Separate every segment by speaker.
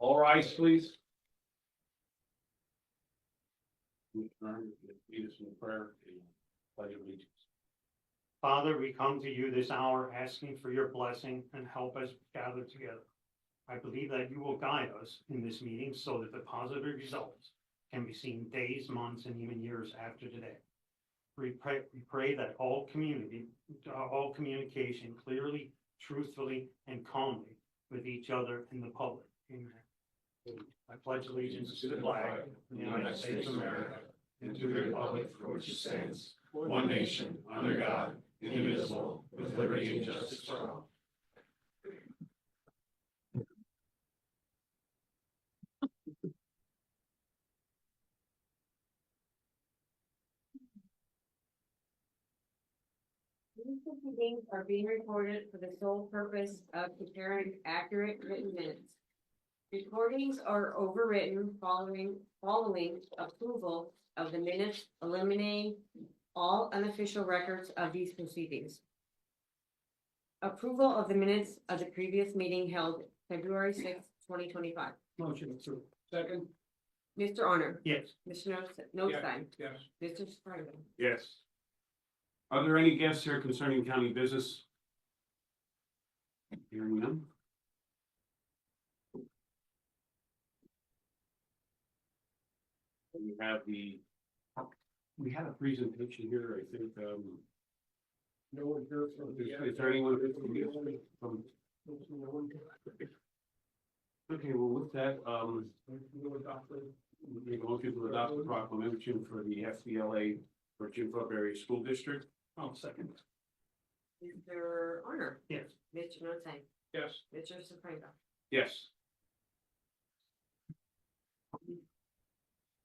Speaker 1: All rise, please. Lead us in prayer and pledge allegiance.
Speaker 2: Father, we come to you this hour asking for your blessing and help us gather together. I believe that you will guide us in this meeting so that the positive results can be seen days, months, and even years after today. We pray that all communication clearly, truthfully, and calmly with each other and the public. Amen. I pledge allegiance to the flag of the United States of America
Speaker 3: and to the republic for which it stands, one nation, under God, indivisible, with liberty and justice for all.
Speaker 4: These proceedings are being recorded for the sole purpose of preparing accurate written minutes. Recordings are overwritten following approval of the minutes, eliminating all unofficial records of these proceedings. Approval of the minutes of the previous meeting held February 6th, 2025.
Speaker 2: Motion approved.
Speaker 1: Second.
Speaker 4: Mr. Honor?
Speaker 2: Yes.
Speaker 4: Mr. Notstein?
Speaker 1: Yes.
Speaker 4: Mr. Spargo?
Speaker 1: Yes. Are there any guests here concerning county business? Hearing none. We had a presentation here, I think,
Speaker 3: No one here
Speaker 1: is there anyone from? Okay, well, with that, we go to adopt the proclamation for the FBLA for Jim Thorpe Area School District.
Speaker 2: Oh, second.
Speaker 4: Mr. Honor?
Speaker 2: Yes.
Speaker 4: Mr. Notstein?
Speaker 1: Yes.
Speaker 4: Mr. Spargo?
Speaker 1: Yes.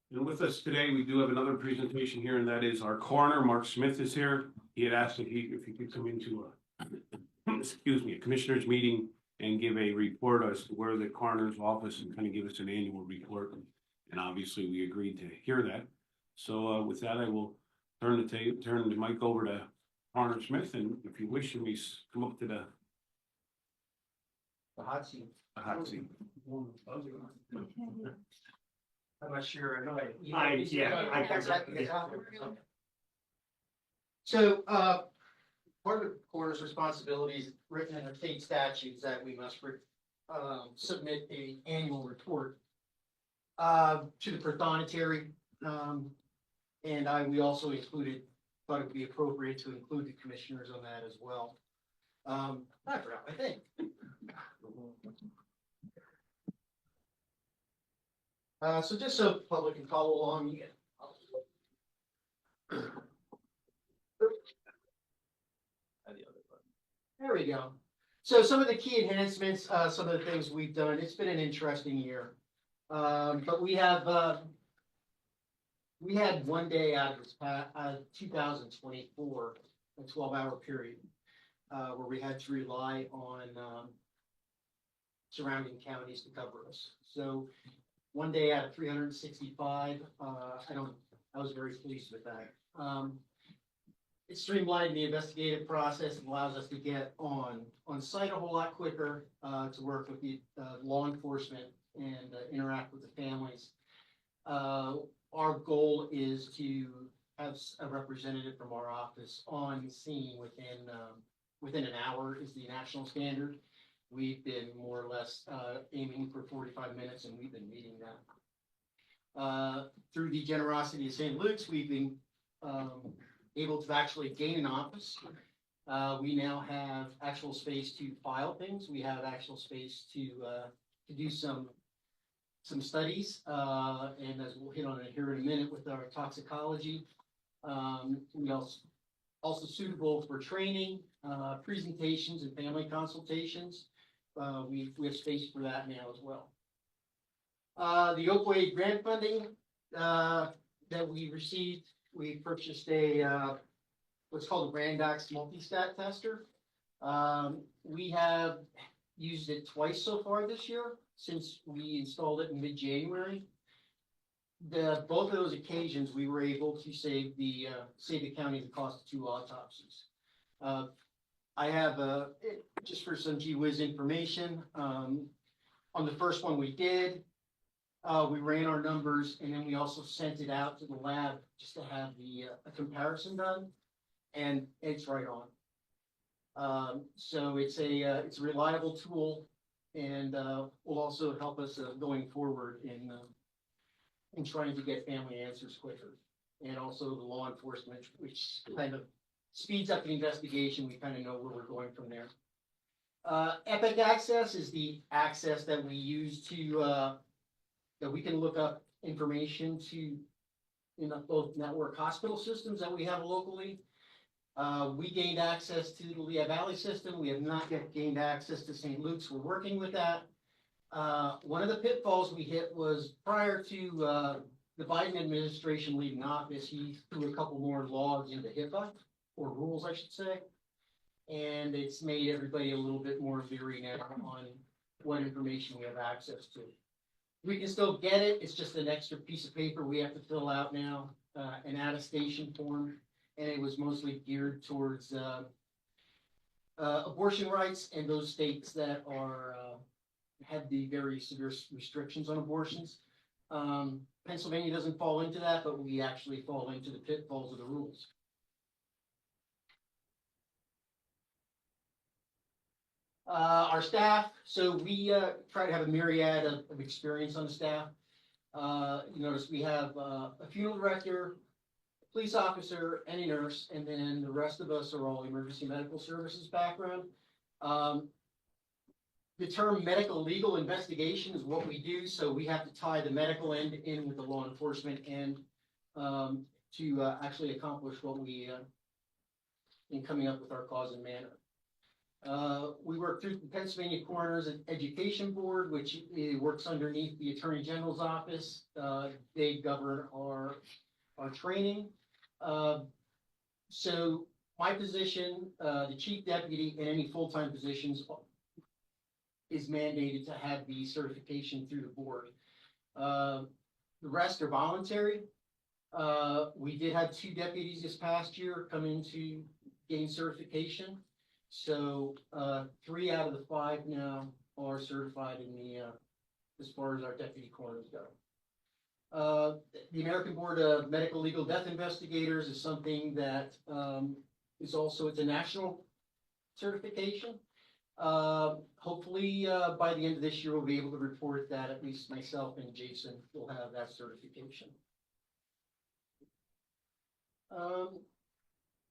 Speaker 1: And with us today, we do have another presentation here, and that is our coroner, Mark Smith, is here. He had asked if he could come into a commissioners meeting and give a report as to where the coroner's office and kind of give us an annual report. And obviously, we agreed to hear that. So with that, I will turn the mic over to Coroner Smith, and if you wish, you may come up to the
Speaker 5: hot seat.
Speaker 1: hot seat.
Speaker 5: I'm not sure. So, part of the coroner's responsibilities written in the state statutes that we must submit a annual report to the prothonotary, and we also thought it would be appropriate to include the commissioners on that as well. I forgot my thing. So just so the public can follow along, there we go. So some of the key enhancements, some of the things we've done, it's been an interesting year. But we had one day out of 2024, a 12-hour period, where we had to rely on surrounding counties to cover us. So one day out of 365, I was very pleased with that. It streamlined the investigative process and allows us to get on site a whole lot quicker, to work with the law enforcement and interact with the families. Our goal is to have a representative from our office on scene within an hour is the national standard. We've been more or less aiming for 45 minutes, and we've been meeting that. Through the generosity of St. Luke's, we've been able to actually gain an office. We now have actual space to file things. We have actual space to do some studies, and as we'll hit on it here in a minute with our toxicology. We also suitable for training, presentations, and family consultations. We have space for that now as well. The opioid grant funding that we received, we purchased a what's called a Randox multi-stat tester. We have used it twice so far this year since we installed it in mid-January. Both of those occasions, we were able to save the county the cost of 2 autopsies. I have just for some gee whiz information. On the first one we did, we ran our numbers and then we also sent it out to the lab just to have a comparison done. And it's right on. So it's a reliable tool and, will also help us, going forward in trying to get family answers quicker. And also the law enforcement, which kind of speeds up the investigation. We kind of know where we're going from there. Epic Access is the access that we use to, that we can look up information to in both network hospital systems that we have locally. We gained access to the Lehigh Valley system. We have not yet gained access to St. Luke's. We're working with that. One of the pitfalls we hit was prior to the Biden administration leaving office, he threw a couple more laws into HIPAA, or rules, I should say. And it's made everybody a little bit more leery now on what information we have access to. We can still get it. It's just an extra piece of paper we have to fill out now, an attestation form. And it was mostly geared towards abortion rights and those states that are have the very severe restrictions on abortions. Pennsylvania doesn't fall into that, but we actually fall into the pitfalls of the rules. Our staff, so we try to have a myriad of experience on the staff. You notice we have a funeral director, police officer, and a nurse, and then the rest of us are all emergency medical services background. The term medical legal investigation is what we do, so we have to tie the medical end in with the law enforcement end to actually accomplish what we in coming up with our cause and manner. We work through the Pennsylvania Coroner's Education Board, which works underneath the Attorney General's office. They govern our training. So my position, the chief deputy, and any full-time positions is mandated to have the certification through the board. The rest are voluntary. We did have 2 deputies this past year come in to gain certification. So 3 out of the 5 now are certified in the as far as our deputy coroners go. The American Board of Medical Legal Death Investigators is something that is also, it's a national certification. Hopefully by the end of this year, we'll be able to report that at least myself and Jason will have that certification.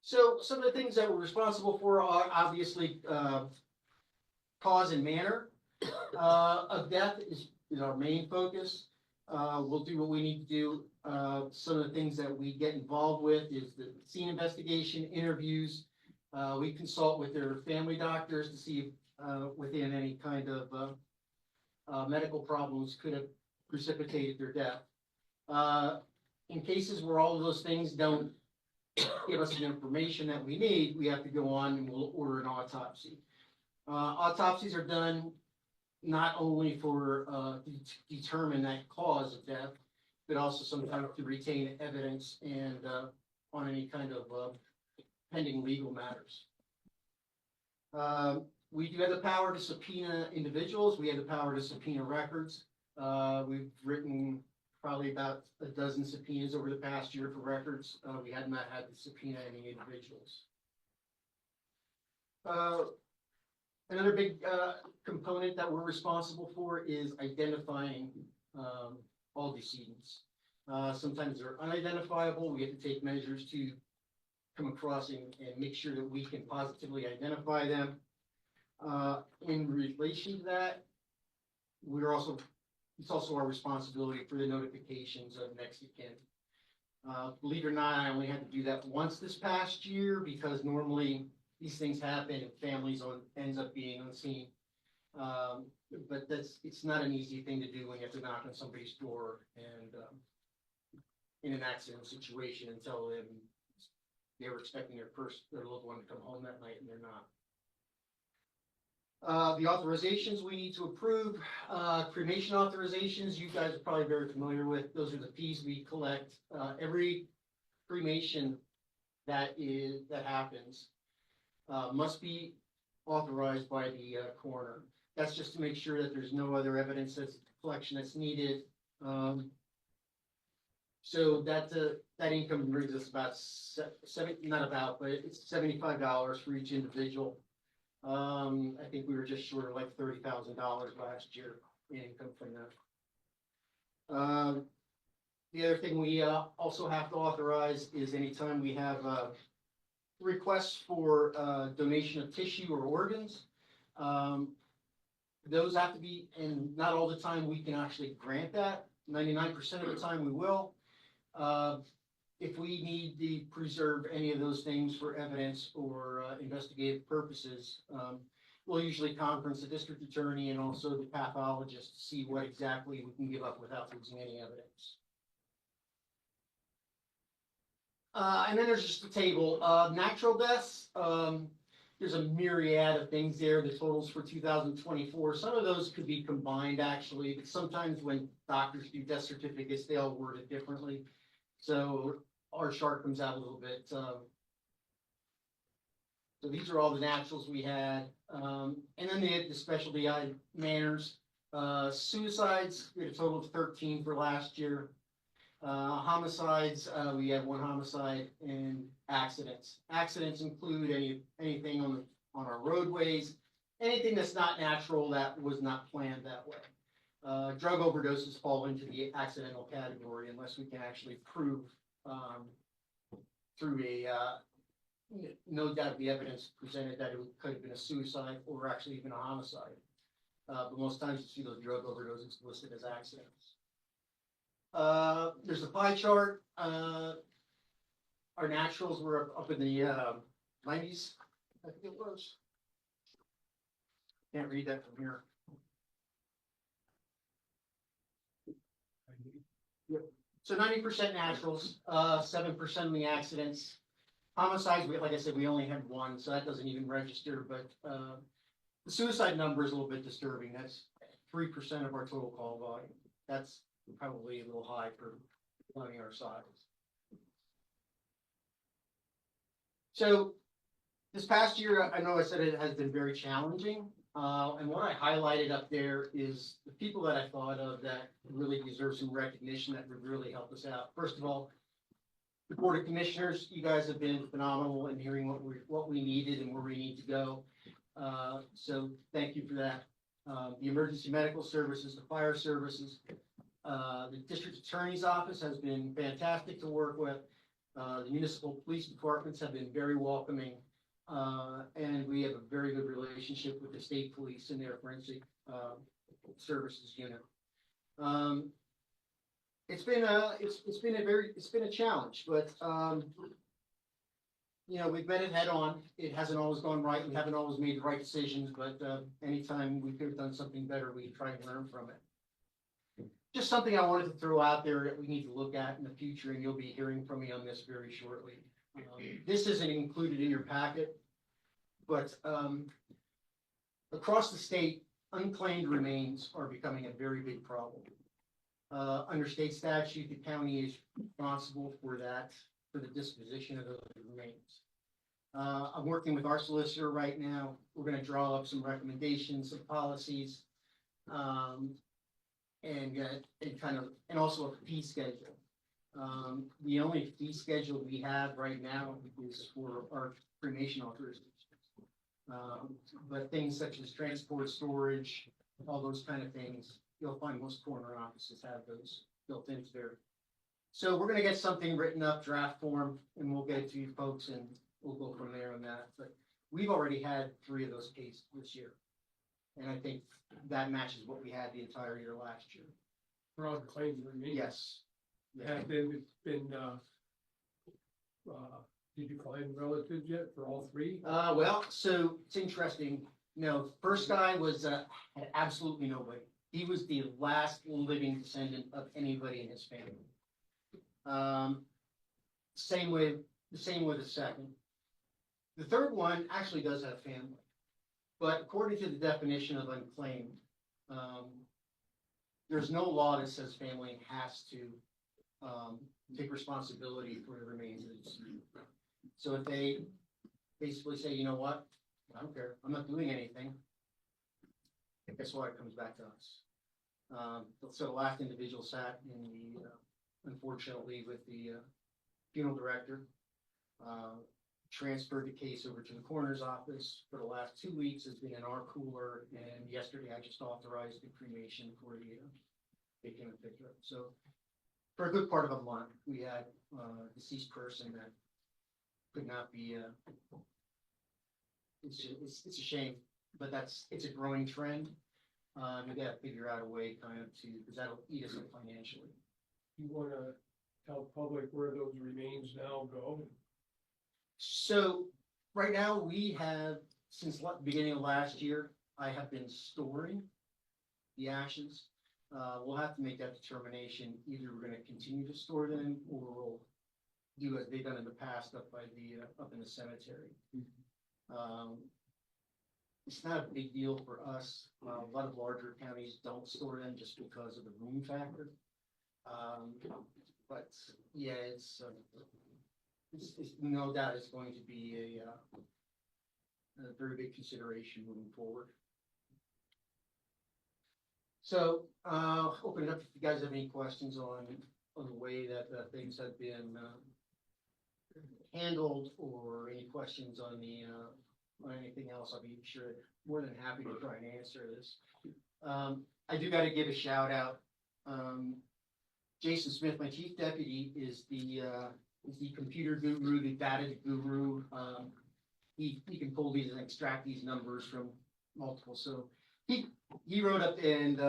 Speaker 5: So some of the things that we're responsible for are obviously cause and manner of death is our main focus. We'll do what we need to do. Some of the things that we get involved with is the scene investigation, interviews. We consult with their family doctors to see if within any kind of medical problems could have precipitated their death. In cases where all of those things don't give us the information that we need, we have to go on and we'll order an autopsy. Autopsies are done not only for to determine that cause of death, but also sometimes to retain evidence and on any kind of pending legal matters. We do have the power to subpoena individuals. We have the power to subpoena records. We've written probably about a dozen subpoenas over the past year for records. We have not had to subpoena any individuals. Another big component that we're responsible for is identifying all decedents. Sometimes they're unidentifiable. We have to take measures to come across and make sure that we can positively identify them. In relation to that, it's also our responsibility for the notifications of next of kin. Believe it or not, I only had to do that once this past year because normally these things happen and families ends up being on scene. But it's not an easy thing to do when you have to knock on somebody's door and in an accident situation and tell them they were expecting their loved one to come home that night and they're not. The authorizations we need to approve, cremation authorizations, you guys are probably very familiar with. Those are the fees we collect. Every cremation that happens must be authorized by the coroner. That's just to make sure that there's no other evidence that's collection that's needed. So that income brings us about not about, but it's $75 for each individual. I think we were just short of like $30,000 last year in income from that. The other thing we also have to authorize is anytime we have requests for donation of tissue or organs, those have to be, and not all the time we can actually grant that. 99% of the time we will. If we need to preserve any of those things for evidence or investigative purposes, we'll usually conference the district attorney and also the pathologist to see what exactly we can give up without losing any evidence. And then there's just the table. Natural deaths, there's a myriad of things there, the totals for 2024. Some of those could be combined actually, but sometimes when doctors do death certificates, they all word it differently. So our chart comes out a little bit. So these are all the naturals we had. And then the specialty manners. Suicides, we had a total of 13 for last year. Homicides, we had 1 homicide, and accidents. Accidents include anything on our roadways, anything that's not natural that was not planned that way. Drug overdoses fall into the accidental category unless we can actually prove through no doubt the evidence presented that it could have been a suicide or actually even a homicide. But most times you see those drug overdoses listed as accidents. There's a pie chart. Our naturals were up in the 90s, I think it was. Can't read that from here. Yep. So 90% naturals, 7% of the accidents. Homicides, like I said, we only had 1, so that doesn't even register, but the suicide number is a little bit disturbing. That's 3% of our total call volume. That's probably a little high for county our size. So this past year, I know I said it has been very challenging. And what I highlighted up there is the people that I thought of that really deserve some recognition that would really help us out. First of all, the Board of Commissioners, you guys have been phenomenal in hearing what we needed and where we need to go. So thank you for that. The Emergency Medical Services, the Fire Services, the District Attorney's Office has been fantastic to work with. The municipal police departments have been very welcoming. And we have a very good relationship with the state police and their forensic services unit. It's been a challenge, but you know, we've met it head on. It hasn't always gone right. We haven't always made the right decisions, but anytime we could have done something better, we try and learn from it. Just something I wanted to throw out there that we need to look at in the future, and you'll be hearing from me on this very shortly. This isn't included in your packet, but across the state, unclaimed remains are becoming a very big problem. Under state statute, the county is responsible for that, for the disposition of those remains. I'm working with our solicitor right now. We're going to draw up some recommendations, some policies, and also a fee schedule. The only fee schedule we have right now is for our cremation authorizations. But things such as transport, storage, all those kind of things, you'll find most corner offices have those built into there. So we're gonna get something written up, draft form, and we'll get it to you folks, and we'll go from there on that. But we've already had 3 of those cases this year. And I think that matches what we had the entire year last year.
Speaker 6: For all the claims that remain.
Speaker 5: Yes.
Speaker 6: Have been, did you find relatives yet for all 3?
Speaker 5: Well, so it's interesting. No, first guy was, had absolutely nobody. He was the last living descendant of anybody in his family. Same with the second. The third one actually does have family, but according to the definition of unclaimed, there's no law that says family has to take responsibility for the remains of the deceased. So if they basically say, you know what, I don't care, I'm not doing anything, guess what, it comes back to us. So the last individual sat in the, unfortunately with the funeral director. Transferred the case over to the coroner's office for the last 2 weeks, has been in our cooler, and yesterday I just authorized the cremation for the vacant picture. So for a good part of a month, we had deceased person that could not be, it's a shame, but it's a growing trend. We gotta figure out a way kind of to, because that'll eat us up financially.
Speaker 6: You wanna tell public where those remains now go?
Speaker 5: So right now we have, since the beginning of last year, I have been storing the ashes. We'll have to make that determination. Either we're gonna continue to store them or we'll do as they've done in the past up by the, up in the cemetery. It's not a big deal for us. A lot of larger counties don't store them just because of the room factor. But yeah, it's no doubt it's going to be a very big consideration moving forward. So, open it up if you guys have any questions on the way that things have been handled, or any questions on the on anything else. I'll be more than happy to try and answer this. I do got to give a shout out. Jason Smith, my chief deputy, is the computer guru, the data guru. He can pull these and extract these numbers from multiple. So he wrote up and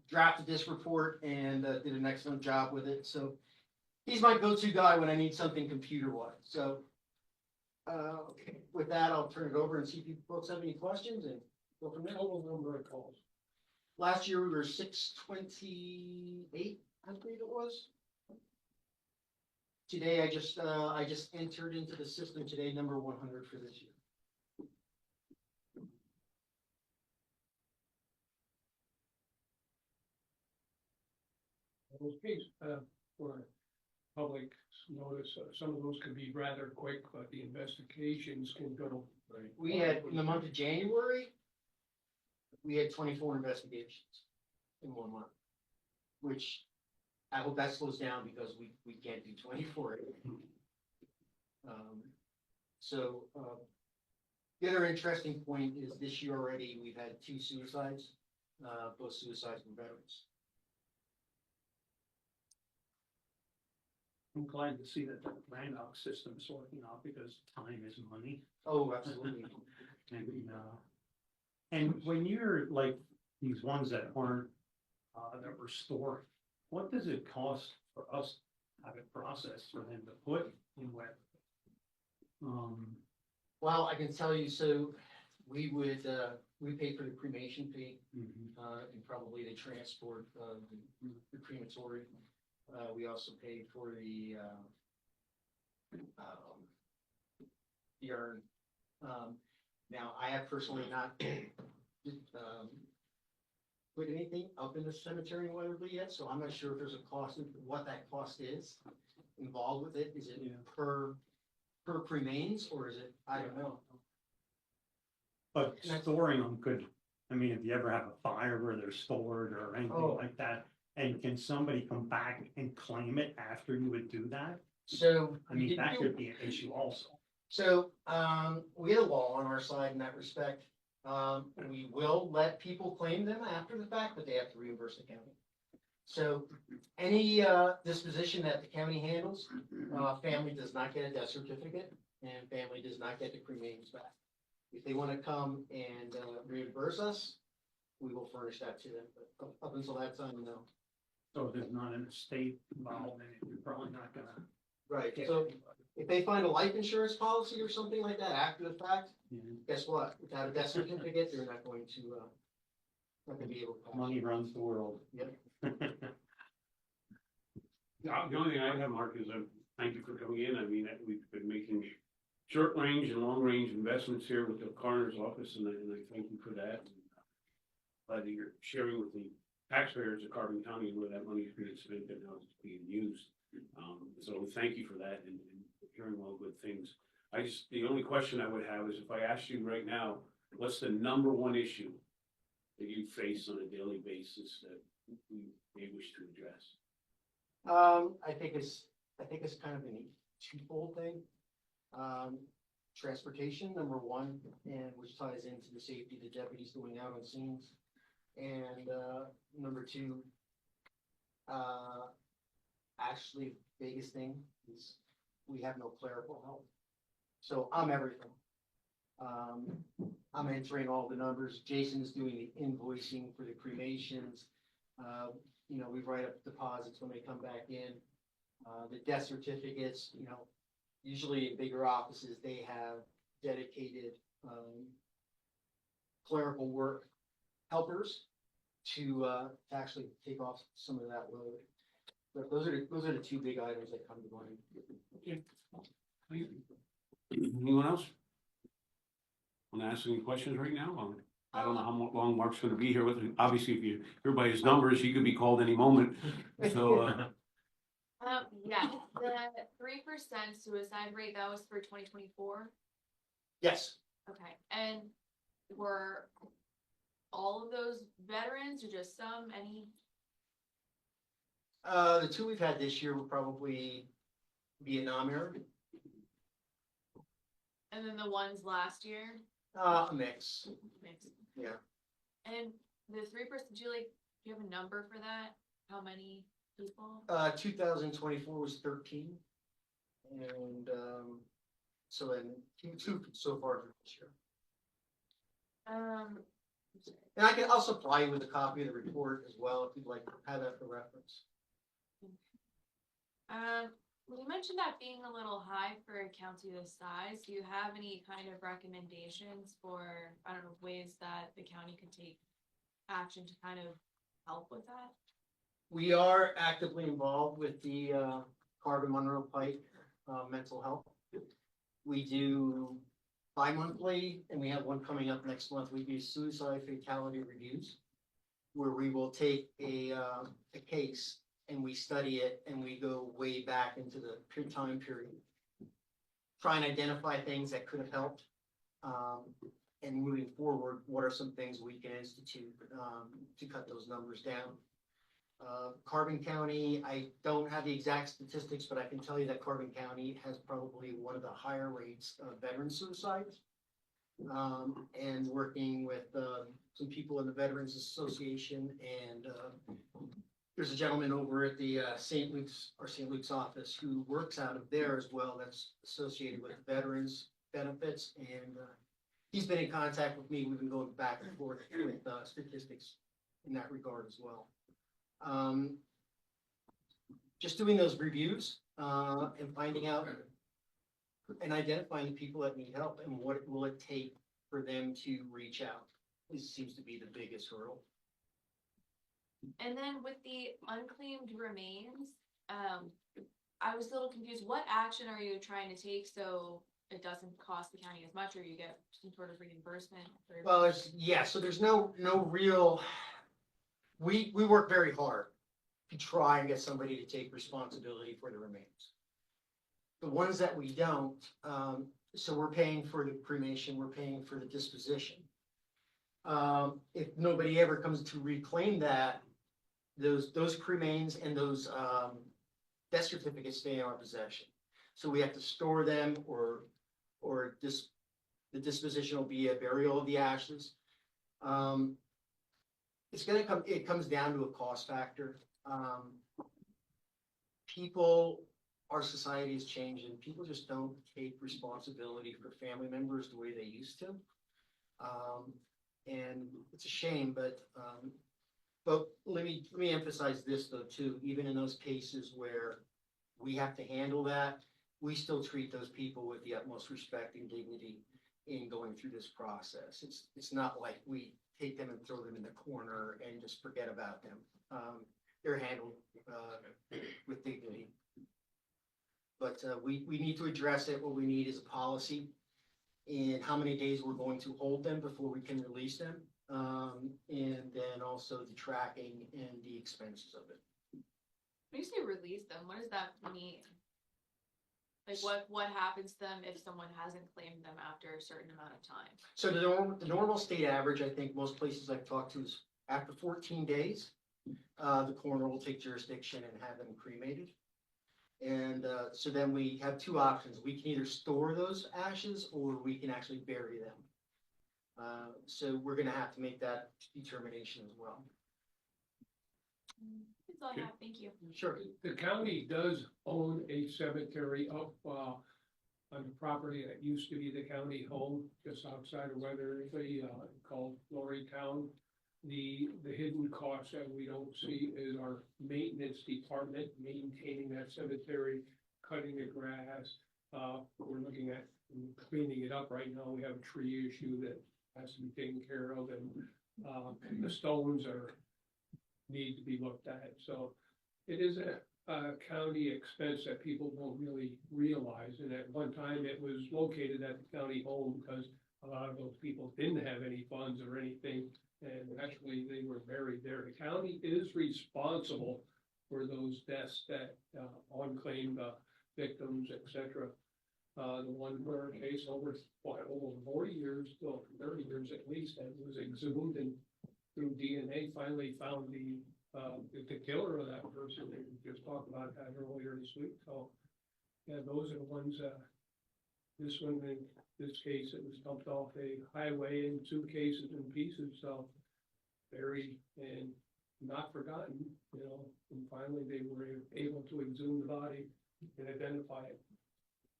Speaker 5: drafted this report and did an excellent job with it. So he's my go-to guy when I need something computer-wise. So with that, I'll turn it over and see if you folks have any questions and go from there.
Speaker 6: Total number of calls.
Speaker 5: Last year we were 628, I believe it was. Today I just entered into the system today, number 100 for this year.
Speaker 6: Those cases, for public notice, some of those can be rather quick, but the investigations can go.
Speaker 5: We had, in the month of January, we had 24 investigations in 1 month, which I hope that slows down because we can't do 24. The other interesting point is this year already, we've had 2 suicides, both suicides from veterans.
Speaker 2: I'm glad to see that the Randolph system is working out because time is money.
Speaker 5: Oh, absolutely.
Speaker 2: And when you're like these ones that aren't, that were stored, what does it cost for us to have it processed for them to put in web?
Speaker 5: Well, I can tell you, so we would, we pay for the cremation fee, and probably the transport of the crematory. We also paid for the urn. Now, I have personally not put anything up in the cemetery in Weatherly yet, so I'm not sure if there's a cost, what that cost is involved with it. Is it per cremains, or is it, I don't know.
Speaker 7: But storing them could, I mean, if you ever have a fire where they're stored or anything like that, and can somebody come back and claim it after you would do that?
Speaker 5: So.
Speaker 7: I mean, that could be an issue also.
Speaker 5: So, we have a law on our side in that respect. We will let people claim them after the fact, but they have to reimburse the county. So any, disposition that the county handles, family does not get a death certificate and family does not get the cremains back. If they wanna come and, reimburse us, we will furnish that to them, but up until that time, no.
Speaker 2: So there's not an estate involved in it, you're probably not gonna.
Speaker 5: Right, so if they find a life insurance policy or something like that after the fact, guess what? Without a death certificate, they're not going to, not gonna be able to.
Speaker 7: Money runs the world.
Speaker 5: Yep.
Speaker 1: The only thing I have, Mark, is thank you for coming in. I mean, we've been making short range and long range investments here with the coroner's office, and I thank you for that. Glad that you're sharing with the taxpayers of Carbon County where that money is being spent and how it's being used. So thank you for that and hearing all good things. The only question I would have is if I asked you right now, what's the number one issue that you face on a daily basis that we may wish to address?
Speaker 5: I think it's kind of a twofold thing. Transportation, number one, and which ties into the safety of the deputies going out on scenes. And, number two, actually, biggest thing is we have no clerical help. So I'm everything. I'm entering all the numbers. Jason's doing the invoicing for the cremations. We write up deposits when they come back in. The death certificates, usually in bigger offices, they have dedicated, clerical work helpers to actually take off some of that load. But those are the two big items that come to mind.
Speaker 1: Anyone else? Want to ask any questions right now? I don't know how long Mark's gonna be here with, obviously, if you hear by his numbers, he could be called any moment, so,
Speaker 8: Yeah, the 3% suicide rate, that was for 2024.
Speaker 5: Yes,
Speaker 8: Okay, and were all of those veterans or just some, any?
Speaker 5: the two we've had this year were probably Vietnam era,
Speaker 8: And then the ones last year?
Speaker 5: a mix.
Speaker 8: Mixed.
Speaker 5: Yeah.
Speaker 8: And the 3%, do you have a number for that? How many people?
Speaker 5: 2024 was 13. And, so then two so far for this year.
Speaker 8: Um,
Speaker 5: And I'll supply you with a copy of the report as well, if you'd like to have that for reference.
Speaker 8: you mentioned that being a little high for a county this size. Do you have any kind of recommendations for, I don't know, ways that the county could take action to kind of help with that?
Speaker 5: We are actively involved with the Carbon Monroe Pike mental health. We do bi-monthly, and we have one coming up next month. We do suicide fatality reviews, where we will take a case and we study it and we go way back into the time period. Try and identify things that could have helped. And moving forward, what are some things we can institute to cut those numbers down? Carbon County, I don't have the exact statistics, but I can tell you that Carbon County has probably one of the higher rates of veteran suicides. And working with some people in the Veterans Association, and there's a gentleman over at the St. Luke's office who works out of there as well, that's associated with veterans benefits, and he's been in contact with me. We've been going back and forth with statistics in that regard as well. Just doing those reviews and finding out and identifying the people that need help and what will it take for them to reach out. This seems to be the biggest hurdle.
Speaker 8: And then with the unclaimed remains, I was a little confused. What action are you trying to take so it doesn't cost the county as much, or you get some sort of reimbursement?
Speaker 5: Well, so there's no real, we work very hard to try and get somebody to take responsibility for the remains. The ones that we don't, so we're paying for the cremation, we're paying for the disposition. If nobody ever comes to reclaim that, those cremains and those death certificates stay in our possession. So we have to store them, or the disposition will be a burial of the ashes. It comes down to a cost factor. Our society is changing. People just don't take responsibility for family members the way they used to. And it's a shame, but let me emphasize this though too. Even in those cases where we have to handle that, we still treat those people with the utmost respect and dignity in going through this process. It's not like we take them and throw them in the corner and just forget about them. They're handled with dignity. But we need to address it. What we need is a policy in how many days we're going to hold them before we can release them. And then also the tracking and the expenses of it.
Speaker 8: When you say release them, what does that mean? Like what happens to them if someone hasn't claimed them after a certain amount of time?
Speaker 5: So the normal state average, I think most places I've talked to is after 14 days, the coroner will take jurisdiction and have them cremated. And, so then we have two options. We can either store those ashes or we can actually bury them. So we're gonna have to make that determination as well.
Speaker 8: That's all I have, thank you.
Speaker 5: Sure.
Speaker 6: The county does own a cemetery up, on the property that used to be the county home, just outside of Weatherly, called Lorrytown. The hidden cost that we don't see is our maintenance department maintaining that cemetery, cutting the grass. We're looking at cleaning it up right now. We have a tree issue that has to be taken care of, and the stones need to be looked at. So it is a county expense that people don't really realize. And at one time, it was located at the county home because a lot of those people didn't have any funds or anything. And actually, they were buried there. The county is responsible for those deaths that, unclaimed, victims, et cetera. The one murder case over 40 years, well, 30 years at least, that was exhumed and through DNA finally found the killer of that person. They just talked about that earlier this week. So, yeah, those are the ones, this one, in this case, it was dumped off a highway in 2 cases and pieces, so buried and not forgotten, and finally they were able to exhume the body and identify it.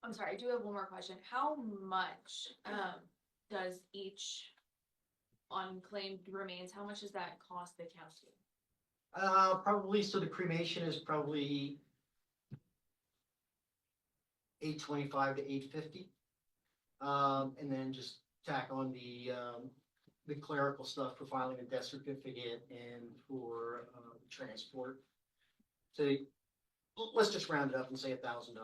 Speaker 8: I'm sorry, I do have one more question. How much, does each unclaimed remains, how much does that cost the county?
Speaker 5: Probably, so the cremation is probably $825 to $850. And then just tack on the clerical stuff for filing a death certificate and for, transport. So let's just round it up and say $1,000.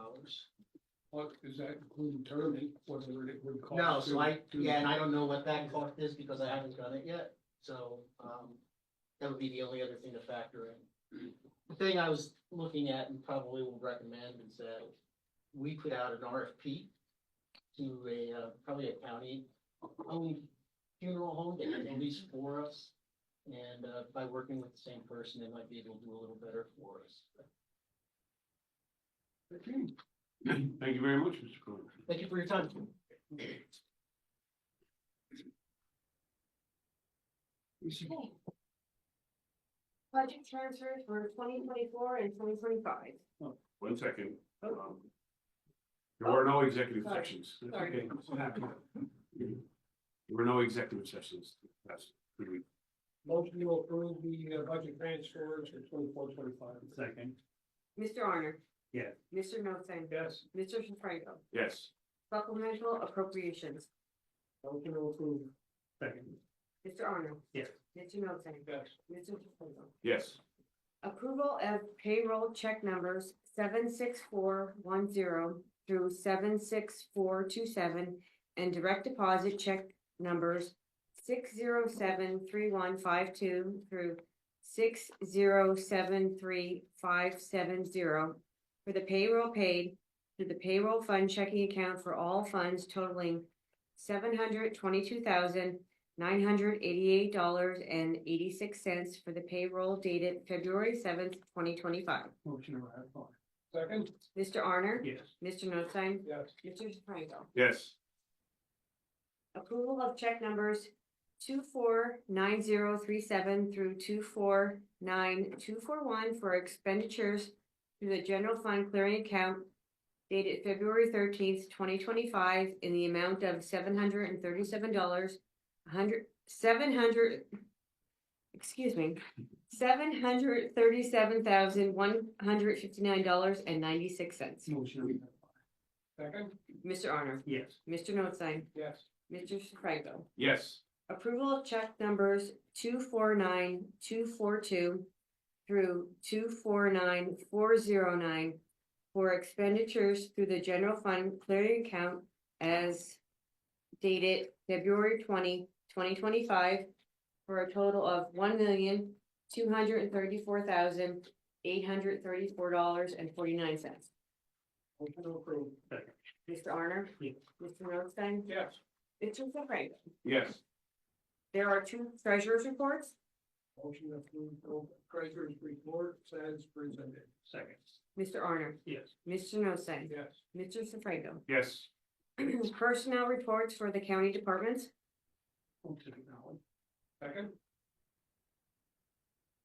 Speaker 6: What does that include terming, whatever it would cost?
Speaker 5: No, so
Speaker 6: to-
Speaker 5: and I don't know what that cost is because I haven't done it yet, so, that would be the only other thing to factor in. The thing I was looking at and probably will recommend is that we put out an RFP to probably a county-owned funeral home that can at least for us. And, by working with the same person, they might be able to do a little better for us.
Speaker 1: Thank you very much, Mr. Cronin.
Speaker 5: Thank you for your time.
Speaker 4: Okay. Budget transfers for 2024 and 2025.
Speaker 1: 1 second. There were no executive
Speaker 4: Sorry.
Speaker 1: sessions. That's
Speaker 4: Sorry.
Speaker 1: okay. That's what happened. There were no executive sessions. That's pretty weak.
Speaker 6: Motion to approve the budget transfers for 24-25.
Speaker 7: Second,
Speaker 4: Mr. Arner.
Speaker 7: Yes.
Speaker 4: Mr. Notstein.
Speaker 6: Yes.
Speaker 4: Mr. Franco.
Speaker 1: Yes.
Speaker 4: Supplemental appropriations.
Speaker 6: Motion to approve.
Speaker 7: second,
Speaker 4: Mr. Arner.
Speaker 7: Yes.
Speaker 4: Mr. Notstein.
Speaker 6: Yes.
Speaker 4: Mr. Franco.
Speaker 1: Yes.
Speaker 4: Approval of payroll check numbers 76410 through 76427 and direct deposit check numbers 6073152 through 6073570 for the payroll paid to the payroll fund checking account for all funds totaling $722,988.86 for the payroll dated February 7th, 2025.
Speaker 6: Motion to ratify. Second?
Speaker 4: Mr. Arner.
Speaker 7: yes,
Speaker 4: Mr. Notstein.
Speaker 6: Yes.
Speaker 4: Mr. Franco.
Speaker 1: Yes.
Speaker 4: Approval of check numbers 249037 through 249241 for expenditures through the general fund clearing account dated February 13th, 2025 in the amount of $737, $737,159.96.
Speaker 6: Motion to ratify. Second?
Speaker 4: Mr. Arner.
Speaker 7: yes,
Speaker 4: Mr. Notstein.
Speaker 6: Yes.
Speaker 4: Mr. Franco.
Speaker 1: Yes.
Speaker 4: Approval of check numbers 249242 through 249409 for expenditures through the general fund clearing account as dated February 20, 2025 for a total of $1,234,834.49.
Speaker 6: Motion to approve.
Speaker 4: Mr. Arner?
Speaker 7: Yes.
Speaker 4: Mr. Notstein?
Speaker 6: Yes.
Speaker 4: Mr. Sefranco?
Speaker 1: Yes.
Speaker 4: There are two treasurer's reports.
Speaker 6: Motion to approve treasurer's report as presented.
Speaker 7: Second.
Speaker 4: Mr. Arner?
Speaker 7: Yes.
Speaker 4: Mr. Notstein?
Speaker 6: Yes.
Speaker 4: Mr. Sefranco?
Speaker 1: Yes.
Speaker 4: Personnel reports for the county departments.
Speaker 7: Motion acknowledged.
Speaker 6: Second.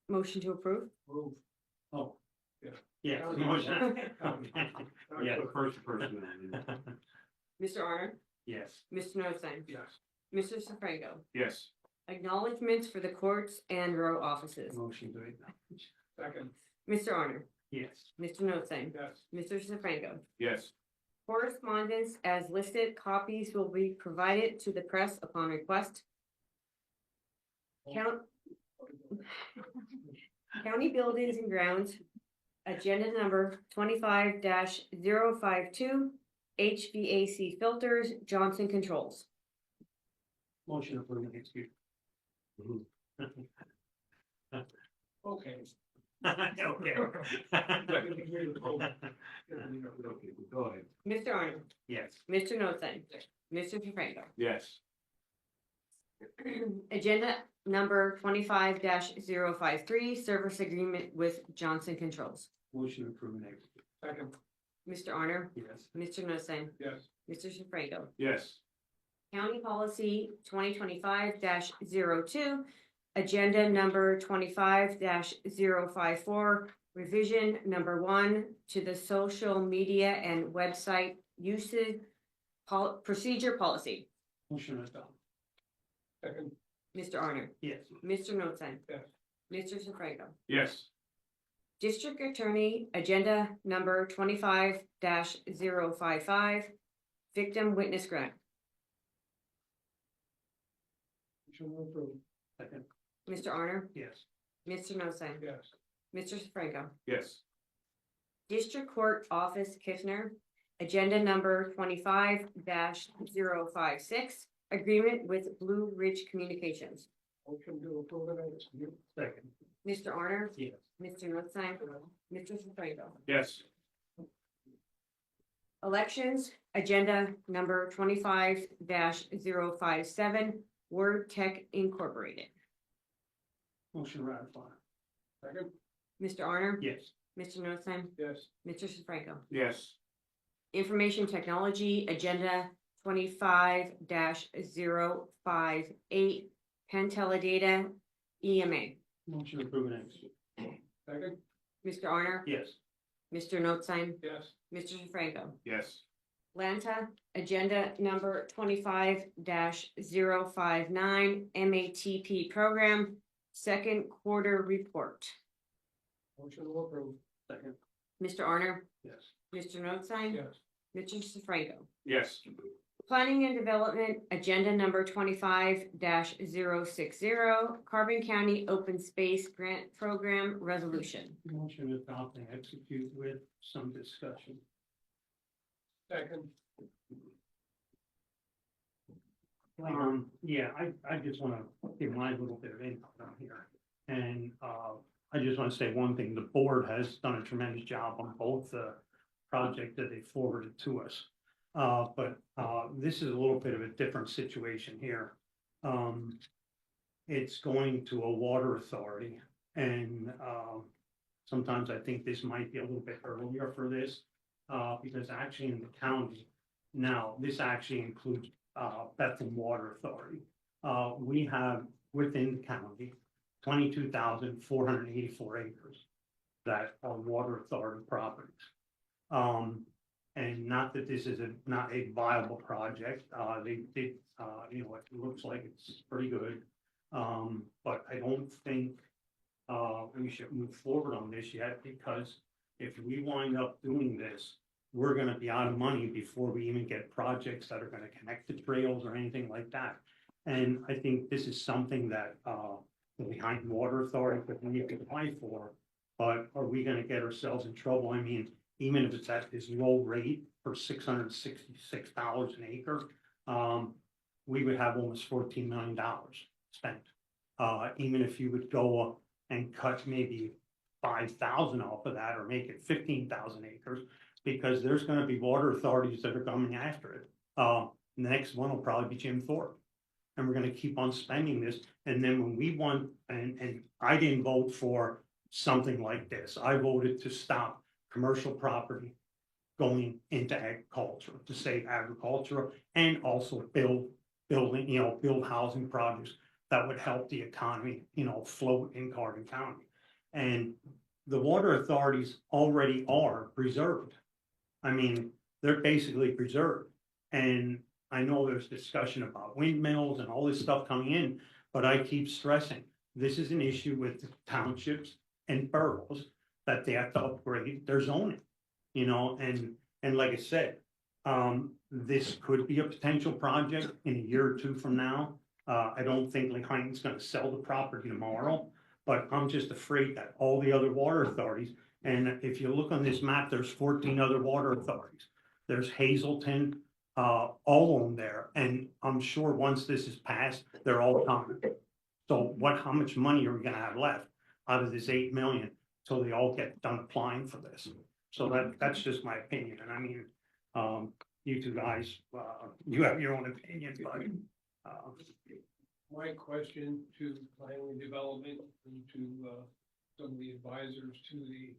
Speaker 4: Motion to approve.
Speaker 6: Move.
Speaker 7: Oh.
Speaker 6: Yeah.
Speaker 7: Yes.
Speaker 6: County.
Speaker 7: Motion.
Speaker 1: Yeah, the first person.
Speaker 4: Mr. Arner?
Speaker 7: Yes.
Speaker 4: Mr. Notstein?
Speaker 6: Yes.
Speaker 4: Mr. Sefranco?
Speaker 1: Yes.
Speaker 4: Acknowledgements for the courts and row offices.
Speaker 7: Motion to acknowledge.
Speaker 6: Second.
Speaker 4: Mr. Arner?
Speaker 7: Yes.
Speaker 4: Mr. Notstein?
Speaker 6: Yes.
Speaker 4: Mr. Sefranco?
Speaker 1: Yes.
Speaker 4: Correspondence as listed, copies will be provided to the press upon request. Count, County Buildings and Grounds, agenda number 25-052, HVAC filters, Johnson Controls.
Speaker 7: Motion approved and executed.
Speaker 6: Okay.
Speaker 7: Okay.
Speaker 1: Okay, go ahead.
Speaker 4: Mr. Arnold,
Speaker 7: Yes.
Speaker 4: Mr. Notstein, Mr. Sefranco.
Speaker 1: Yes.
Speaker 4: Agenda number 25-053, service agreement with Johnson Controls.
Speaker 7: Motion approved and executed.
Speaker 6: Second.
Speaker 4: Mr. Arner,
Speaker 7: Yes.
Speaker 4: Mr. Notstein,
Speaker 6: Yes.
Speaker 4: Mr. Sefranco.
Speaker 1: Yes.
Speaker 4: County Policy 2025-02, agenda number 25-054, revision number 1 to the social media and website usage procedure policy.
Speaker 7: Motion adopted.
Speaker 6: Second.
Speaker 4: Mr. Arner,
Speaker 7: Yes.
Speaker 4: Mr. Notstein,
Speaker 6: Yes.
Speaker 4: Mr. Sefranco.
Speaker 1: Yes.
Speaker 4: District Attorney, agenda number 25-055, victim witness grant.
Speaker 6: Motion to approve.
Speaker 7: Second.
Speaker 4: Mr. Arner,
Speaker 7: Yes.
Speaker 4: Mr. Notstein,
Speaker 6: Yes.
Speaker 4: Mr. Sefranco.
Speaker 1: Yes.
Speaker 4: District Court Office Kishner, agenda number 25-056, agreement with Blue Ridge Communications.
Speaker 6: Motion to approve and execute.
Speaker 7: Second.
Speaker 4: Mr. Arner,
Speaker 7: Yes.
Speaker 4: Mr. Notstein, Mr. Sefranco.
Speaker 1: Yes.
Speaker 4: Elections, agenda number 25-057, Word Tech Incorporated.
Speaker 7: Motion ratified.
Speaker 6: Second.
Speaker 4: Mr. Arner,
Speaker 7: Yes.
Speaker 4: Mr. Notstein,
Speaker 6: Yes.
Speaker 4: Mr. Sefranco.
Speaker 1: Yes.
Speaker 4: Information Technology, agenda 25-058, Penteledata EMA.
Speaker 7: Motion approved and executed.
Speaker 6: Second.
Speaker 4: Mr. Arner,
Speaker 7: Yes.
Speaker 4: Mr. Notstein,
Speaker 6: Yes.
Speaker 4: Mr. Sefranco.
Speaker 1: Yes.
Speaker 4: Lanta, agenda number 25-059, MATP program, second quarter report.
Speaker 6: Motion to approve.
Speaker 7: Second.
Speaker 4: Mr. Arner,
Speaker 7: Yes.
Speaker 4: Mr. Notstein,
Speaker 6: Yes.
Speaker 4: Mr. Sefranco.
Speaker 1: Yes.
Speaker 4: Planning and Development, agenda number 25-060, Carbon County Open Space Grant Program Resolution.
Speaker 7: Motion adopted and execute with some discussion.
Speaker 6: Second.
Speaker 7: Yeah, I just wanna give my little bit of input on here. And, I just wanna say one thing, the board has done a tremendous job on both the project that they forwarded to us. But this is a little bit of a different situation here. It's going to a water authority and, sometimes I think this might be a little bit earlier for this. Because actually in the county, now, this actually includes, Bethlehem Water Authority. We have within the county, 22,484 acres that are water authority properties. And not that this is not a viable project, they, you know, it looks like it's pretty good. But I don't think, we should move forward on this yet, because if we wind up doing this, we're gonna be out of money before we even get projects that are gonna connect the trails or anything like that. And I think this is something that, the Behind Water Authority could maybe apply for. But are we gonna get ourselves in trouble? I mean, even if it's at this low rate for $666 an acre, we would have almost $14 million spent. Even if you would go and cut maybe 5,000 off of that, or make it 15,000 acres, because there's gonna be water authorities that are coming after it. The next one will probably be Jim Thorpe. And we're gonna keep on spending this, and then when we want, and I didn't vote for something like this, I voted to stop commercial property going into agriculture, to save agriculture, and also build housing projects that would help the economy, float in Carbon County. And the water authorities already are preserved. I mean, they're basically preserved. And I know there's discussion about windmills and all this stuff coming in, but I keep stressing, this is an issue with the townships and boroughs that they have to upgrade their zoning. And like I said, this could be a potential project in a year or two from now. I don't think Lake Heighton's gonna sell the property tomorrow, but I'm just afraid that all the other water authorities, and if you look on this map, there's 14 other water authorities. There's Hazelton, all of them there, and I'm sure once this is passed, they're all coming. So how much money are we gonna have left out of this 8 million till they all get done applying for this? So that's just my opinion, and I mean, you two guys, you have your own opinion, but,
Speaker 6: My question to planning and development and to some of the advisors to the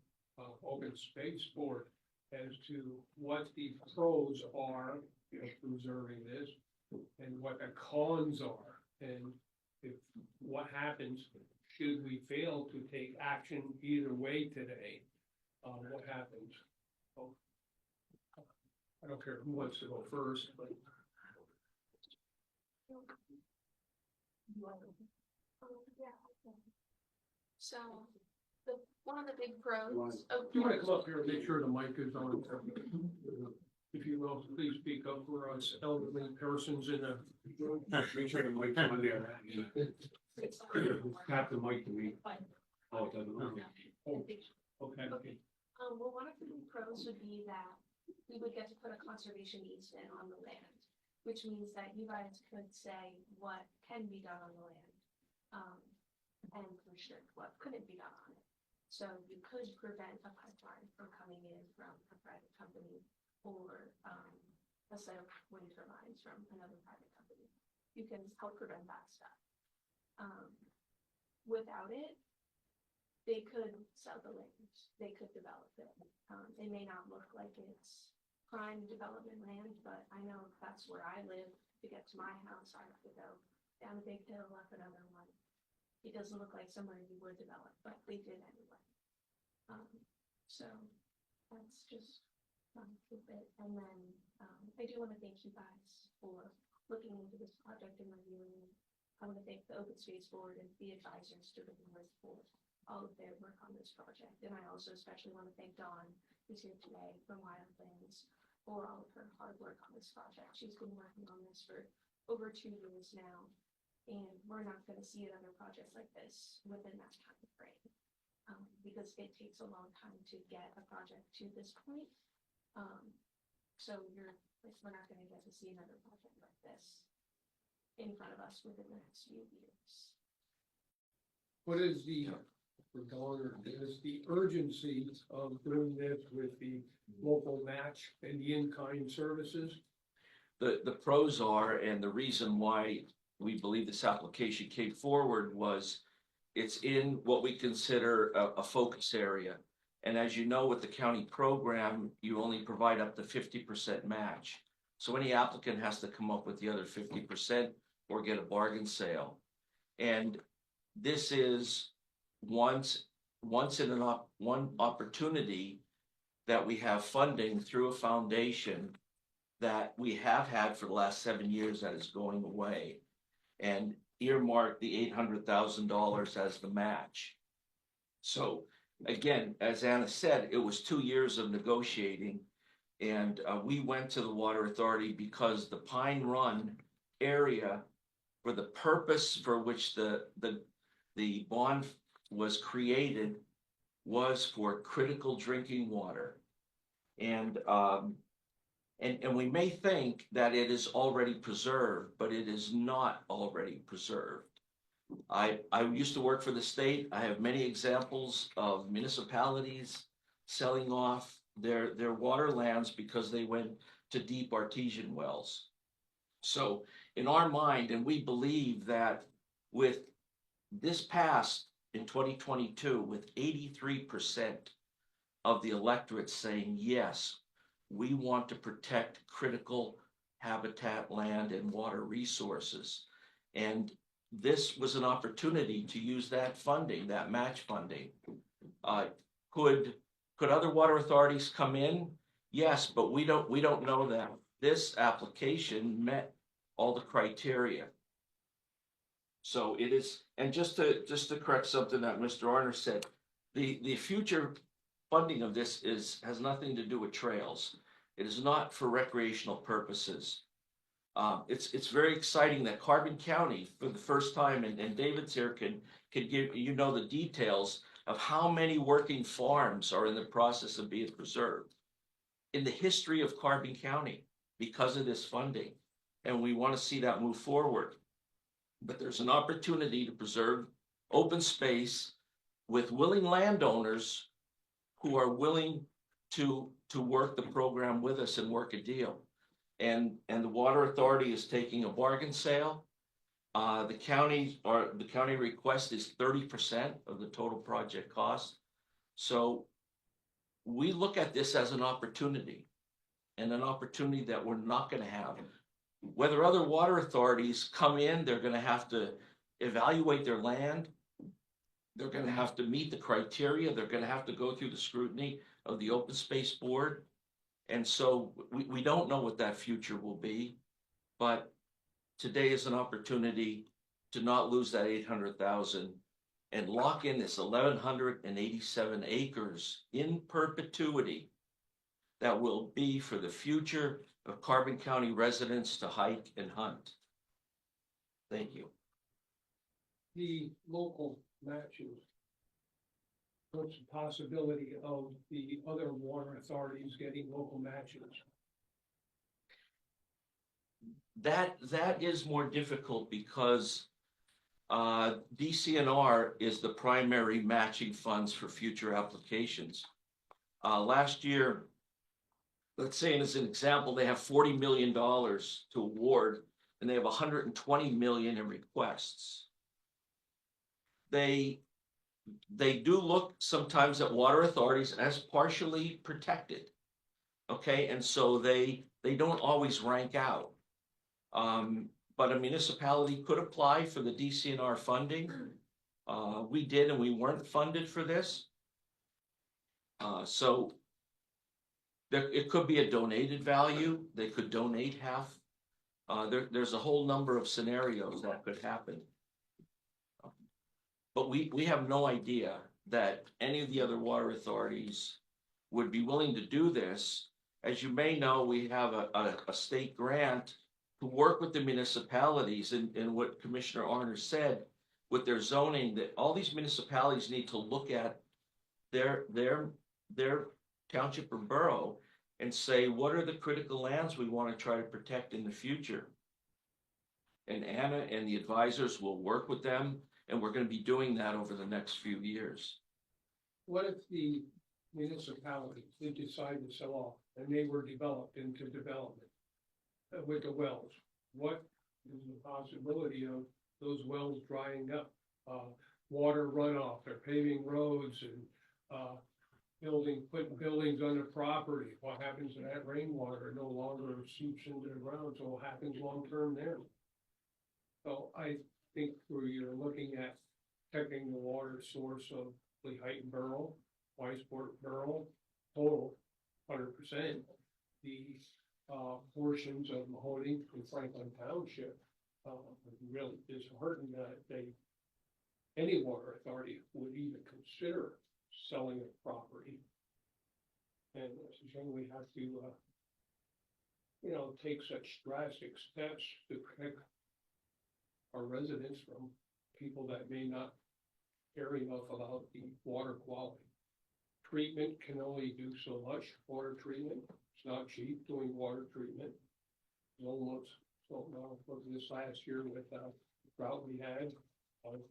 Speaker 6: open space board as to what the pros are of preserving this and what the cons are, and if what happens should we fail to take action either way today, what happens? So, I don't care who wants to go first, but
Speaker 8: So, one of the big pros.
Speaker 6: you want to come up here and make sure the mic is on. If you will, please speak up for us elderly persons in the.
Speaker 1: Make sure the mic's on there. Tap the mic to me. Oh, it doesn't, okay.
Speaker 6: Okay.
Speaker 8: Well, one of the big pros would be that we would get to put a conservation easement on the land, which means that you guys could say what can be done on the land. And restrict what couldn't be done on it. So you could prevent a pipeline from coming in from a private company or a set of wind turbines from another private company. You can help prevent that stuff. Without it, they could sell the land, they could develop it. It may not look like it's prime development land, but I know that's where I live. To get to my house, I have to go down a big hill, up another one. It doesn't look like somewhere you would develop, but they did anyway. So that's just a bit. And then I do want to thank you guys for looking into this project and reviewing it. I want to thank the Open Space Board and the advisors to the board for all of their work on this project. And I also especially want to thank Dawn, who's here today from Wildlands, for all of her hard work on this project. She's been working on this for over 2 years now. And we're not going to see another project like this within that time frame, because it takes a long time to get a project to this point. So we're not going to get to see another project like this in front of us within the next few years.
Speaker 6: What is the urgency of doing this with the local match and the in-kind services?
Speaker 3: The pros are, and the reason why we believe this application came forward was it's in what we consider a focus area. And as you know, with the county program, you only provide up to 50% match. So any applicant has to come up with the other 50% or get a bargain sale. And this is one opportunity that we have funding through a foundation that we have had for the last 7 years that is going away, and earmark the $800,000 as the match. So again, as Anna said, it was 2 years of negotiating, and we went to the Water Authority because the Pine Run area, for the purpose for which the bond was created, was for critical drinking water. And we may think that it is already preserved, but it is not already preserved. I used to work for the state. I have many examples of municipalities selling off their water lands because they went to deep artesian wells. So in our mind, and we believe that with this passed in 2022, with 83% of the electorate saying, yes, we want to protect critical habitat, land, and water resources. And this was an opportunity to use that funding, that match funding. Could other water authorities come in? Yes, but we don't know that this application met all the criteria. So it is, and just to correct something that Mr. Arner said, the future funding of this has nothing to do with trails. It is not for recreational purposes. It's very exciting that Carbon County, for the first time, and David's here, can give you know the details of how many working farms are in the process of being preserved in the history of Carbon County because of this funding. And we want to see that move forward. But there's an opportunity to preserve open space with willing landowners who are willing to work the program with us and work a deal. And the water authority is taking a bargain sale. The county request is 30% of the total project cost. So we look at this as an opportunity, and an opportunity that we're not going to have. Whether other water authorities come in, they're going to have to evaluate their land. They're going to have to meet the criteria. They're going to have to go through the scrutiny of the Open Space Board. And so we don't know what that future will be, but today is an opportunity to not lose that 800,000 and lock in this 1,187 acres in perpetuity that will be for the future of Carbon County residents to hike and hunt. Thank you.
Speaker 6: The local matches. What's the possibility of the other water authorities getting local matches?
Speaker 3: That is more difficult because DCNR is the primary matching funds for future applications. Last year, let's say as an example, they have $40 million to award and they have 120 million in requests. They do look sometimes at water authorities as partially protected. Okay, and so they don't always rank out. But a municipality could apply for the DCNR funding. We did, and we weren't funded for this. So it could be a donated value. They could donate half. There's a whole number of scenarios that could happen. But we have no idea that any of the other water authorities would be willing to do this. As you may know, we have a state grant to work with the municipalities, and what Commissioner Arner said with their zoning, that all these municipalities need to look at their township or borough and say, what are the critical lands we want to try to protect in the future? And Anna and the advisors will work with them, and we're going to be doing that over the next few years.
Speaker 6: What if the municipality did decide to sell off and they were developed into development with the wells? What is the possibility of those wells drying up? Water runoff, they're paving roads and putting buildings on the property. What happens to that rainwater? No longer seeps into the ground, so what happens long term there? So I think where you're looking at protecting the water source of Lehighton Borough, Weisport Borough, total 100%. The portions of Mahoning and Franklin Township really disheartened that any water authority would even consider selling a property. And it's a shame we have to take such drastic steps to protect our residents from people that may not care enough about the water quality. Treatment can only do so much. Water treatment, it's not cheap doing water treatment. Almost, so now for this last year with drought we had,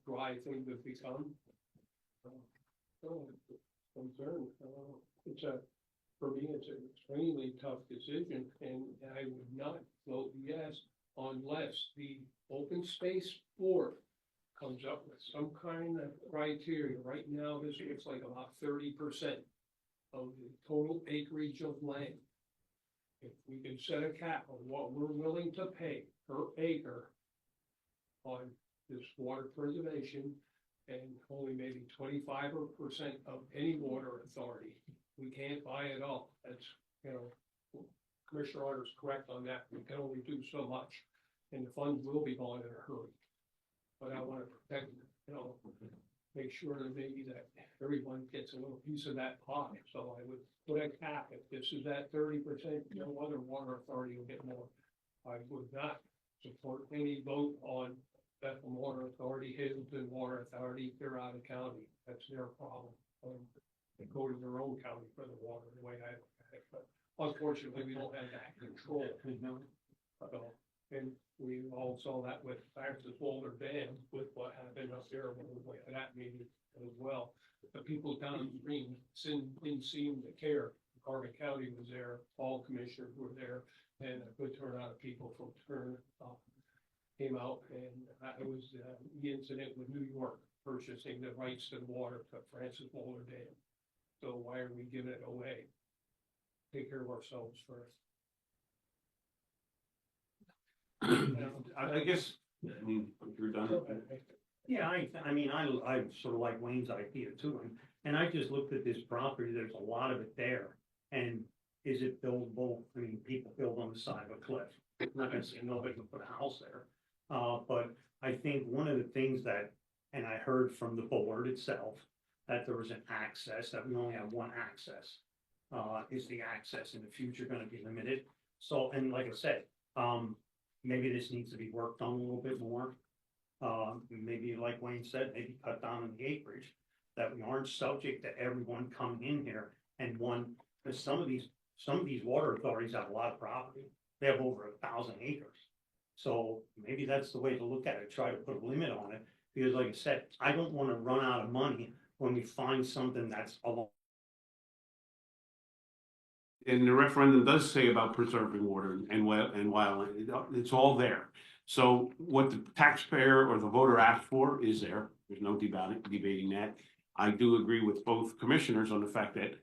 Speaker 6: dry things have become. So concerned. It's a for me, it's an extremely tough decision, and I would not vote yes unless the open space board comes up with some kind of criteria. Right now, this looks like about 30% of the total acreage of land. If we can set a cap on what we're willing to pay per acre on this water preservation, and only maybe 25% of any water authority, we can't buy it all. That's, Commissioner Arter's correct on that. We can only do so much, and the funds will be gone in a hurry. But I want to protect, make sure that maybe that everyone gets a little piece of that pie. So I would put a cap. If this is at 30%, no other water authority will get more. I would not support any vote on Bethel Water Authority, Hazelton Water Authority. They're out of county. That's their problem. They go to their own county for the water, the way I look at it. But unfortunately, we don't have that control. And we all saw that with Francis Boulder Dam, with what happened up there when we went to that meeting as well. The people downstream didn't seem to care. Carbon County was there, all commissioners were there, and a good turnout of people from came out, and that was the incident with New York purchasing the rights to the water to Francis Boulder Dam. So why are we giving it away? Take care of ourselves first.
Speaker 1: I guess, I mean, if you're done.
Speaker 7: Yeah, I mean, I sort of like Wayne's idea too, and I just looked at this property, there's a lot of it there. And is it buildable? I mean, people build on the side of a cliff. I'm not gonna say nobody can put a house there. But I think one of the things that, and I heard from the board itself, that there was an access, that we only have one access. Is the access in the future gonna be limited? So, and like I said, maybe this needs to be worked on a little bit more. Maybe like Wayne said, maybe cut down on the acreage, that we aren't subject to everyone coming in here and because some of these water authorities have a lot of property. They have over 1,000 acres. So maybe that's the way to look at it, try to put a limit on it, because like I said, I don't want to run out of money when we find something that's along.
Speaker 1: And the referendum does say about preserving water and wildland, it's all there. So what the taxpayer or the voter asked for is there, there's no debating that. I do agree with both commissioners on the fact that,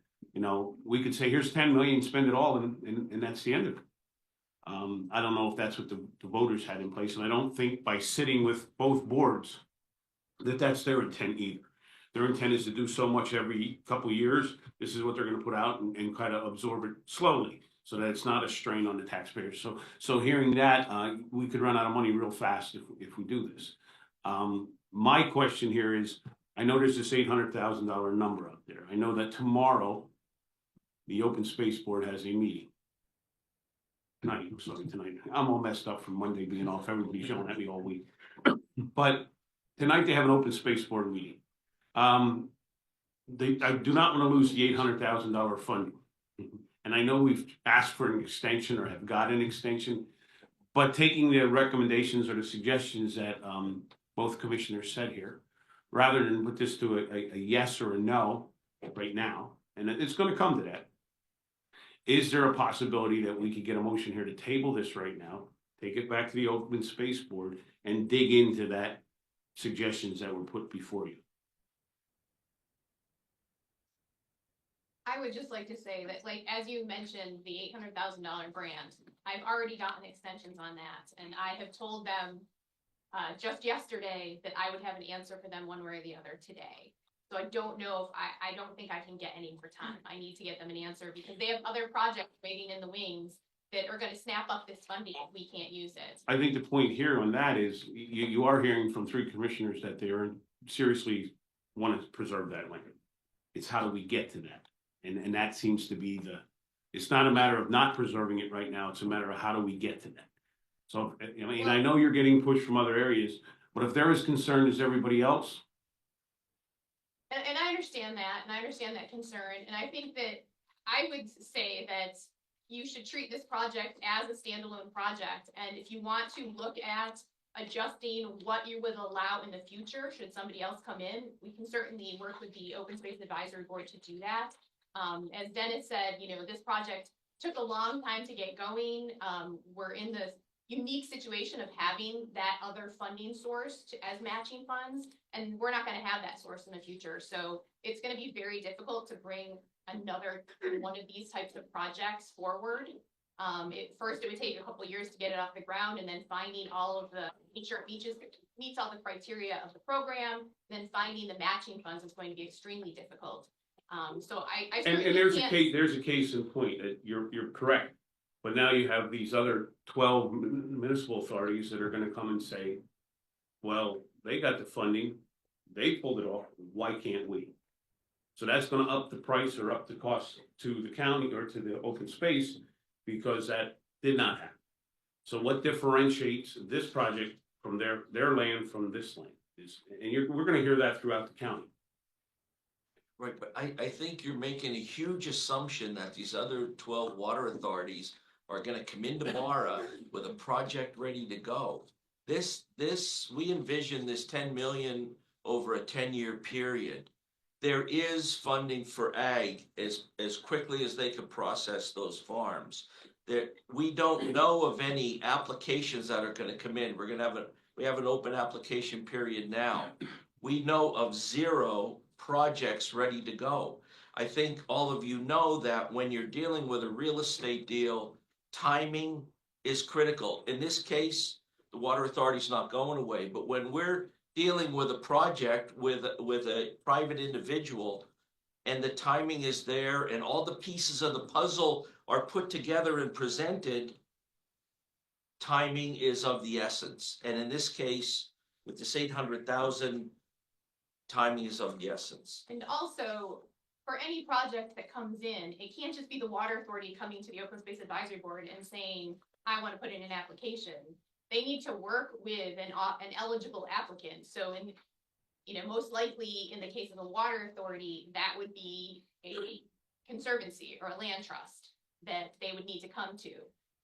Speaker 1: we could say, here's 10 million, spend it all, and that's the end of it. I don't know if that's what the voters had in place, and I don't think by sitting with both boards that that's their intent either. Their intent is to do so much every couple of years. This is what they're gonna put out and kind of absorb it slowly, so that it's not a strain on the taxpayers. So hearing that, we could run out of money real fast if we do this. My question here is, I know there's this $800,000 number out there. I know that tomorrow, the Open Space Board has a meeting. Tonight. I'm all messed up from Monday being off. Everybody's yelling at me all week. But tonight they have an Open Space Board meeting. I do not want to lose the $800,000 funding. And I know we've asked for an extension or have got an extension, but taking the recommendations or the suggestions that both commissioners said here, rather than put this to a yes or a no right now, and it's going to come to that. Is there a possibility that we could get a motion here to table this right now, take it back to the Open Space Board, and dig into that suggestions that were put before you?
Speaker 8: I would just like to say that, like, as you mentioned, the $800,000 grant, I've already gotten extensions on that, and I have told them just yesterday that I would have an answer for them one way or the other today. So I don't know if I don't think I can get any more time. I need to get them an answer because they have other projects waiting in the wings that are gonna snap up this funding if we can't use it.
Speaker 1: I think the point here on that is you are hearing from 3 commissioners that they are seriously want to preserve that land. It's how do we get to that? And that seems to be it's not a matter of not preserving it right now. It's a matter of how do we get to that? So, I know you're getting pushed from other areas, but if they're as concerned as everybody else.
Speaker 8: And I understand that, and I understand that concern, and I think that I would say that you should treat this project as a standalone project, and if you want to look at adjusting what you would allow in the future, should somebody else come in, we can certainly work with the Open Space Advisory Board to do that.
Speaker 9: As Dennis said, you know, this project took a long time to get going. We're in the unique situation of having that other funding source as matching funds, and we're not gonna have that source in the future. So it's gonna be very difficult to bring another one of these types of projects forward. First, it would take a couple of years to get it off the ground, and then finding all of the, make sure it meets all the criteria of the program, then finding the matching funds is going to be extremely difficult. So I
Speaker 1: And
Speaker 9: certainly can't.
Speaker 1: there's a case in point that you're correct. But now you have these other 12 municipal authorities that are gonna come and say, well, they got the funding, they pulled it off, why can't we? So that's gonna up the price or up the cost to the county or to the open space, because that did not happen. So what differentiates this project from their land from this land is, and we're gonna hear that throughout the county.
Speaker 3: Right, but I think you're making a huge assumption that these other 12 water authorities are gonna come into Mara with a project ready to go. We envision this 10 million over a 10-year period. There is funding for ag as quickly as they could process those farms. We don't know of any applications that are gonna come in. We have an open application period now. We know of 0 projects ready to go. I think all of you know that when you're dealing with a real estate deal, timing is critical. In this case, the water authority's not going away, but when we're dealing with a project with a private individual and the timing is there and all the pieces of the puzzle are put together and presented, timing is of the essence. And in this case, with this 800,000, timing is of the essence.
Speaker 9: And also, for any project that comes in, it can't just be the water authority coming to the Open Space Advisory Board and saying, I want to put in an application. They need to work with an eligible applicant. So most likely in the case of the water authority, that would be a conservancy or a land trust that they would need to come to.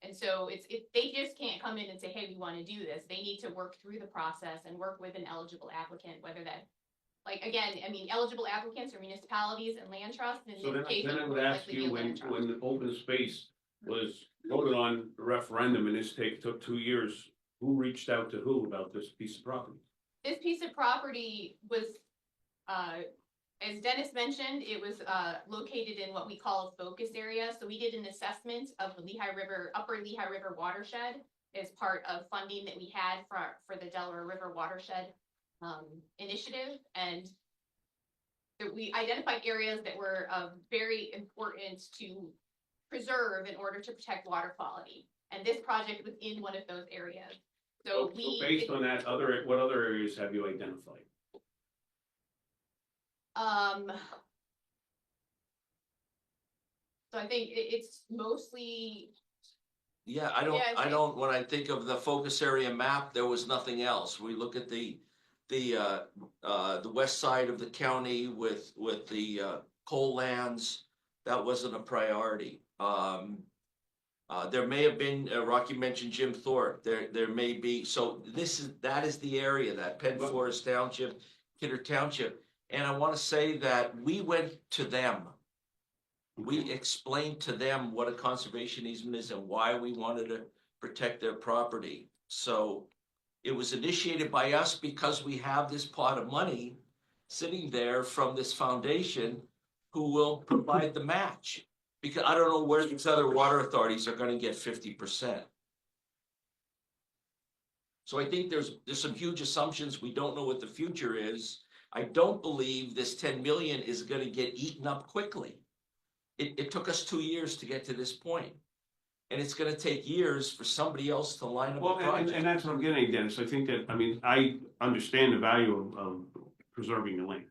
Speaker 9: And so they just can't come in and say, hey, we want to do this. They need to work through the process and work with an eligible applicant, whether that, eligible applicants are municipalities and land trusts. And
Speaker 1: So
Speaker 9: in this case,
Speaker 1: then I
Speaker 9: it
Speaker 1: would
Speaker 9: would
Speaker 1: ask
Speaker 9: likely be
Speaker 1: you,
Speaker 9: a land trust.
Speaker 1: when the open space was voted on the referendum and this took 2 years, who reached out to who about this piece of property?
Speaker 9: This piece of property was, as Dennis mentioned, it was located in what we call a focus area. So we did an assessment of the Upper Lehigh River watershed as part of funding that we had for the Delaware River watershed initiative. And we identified areas that were very important to preserve in order to protect water quality. And this project was in one of those areas. So
Speaker 1: based on that, what other areas have you identified?
Speaker 9: So I think it's mostly.
Speaker 3: Yeah,
Speaker 9: Yeah,
Speaker 3: I don't, when I think of the focus area map, there was nothing else. We look at the west side of the county with the coal lands, that wasn't a priority. There may have been, Rocky mentioned Jim Thorpe, there may be, so that is the area, that Penn Forest Township, Kidder Township. And I want to say that we went to them. We explained to them what a conservation easement is and why we wanted to protect their property. So it was initiated by us because we have this pot of money sitting there from this foundation who will provide the match. Because I don't know where these other water authorities are going to get 50%. So I think there's some huge assumptions. We don't know what the future is. I don't believe this 10 million is going to get eaten up quickly. It took us 2 years to get to this point. And it's going to take years for somebody else to line up a project.
Speaker 1: And that's what I'm getting at, Dennis. I think that, I understand the value of preserving the land.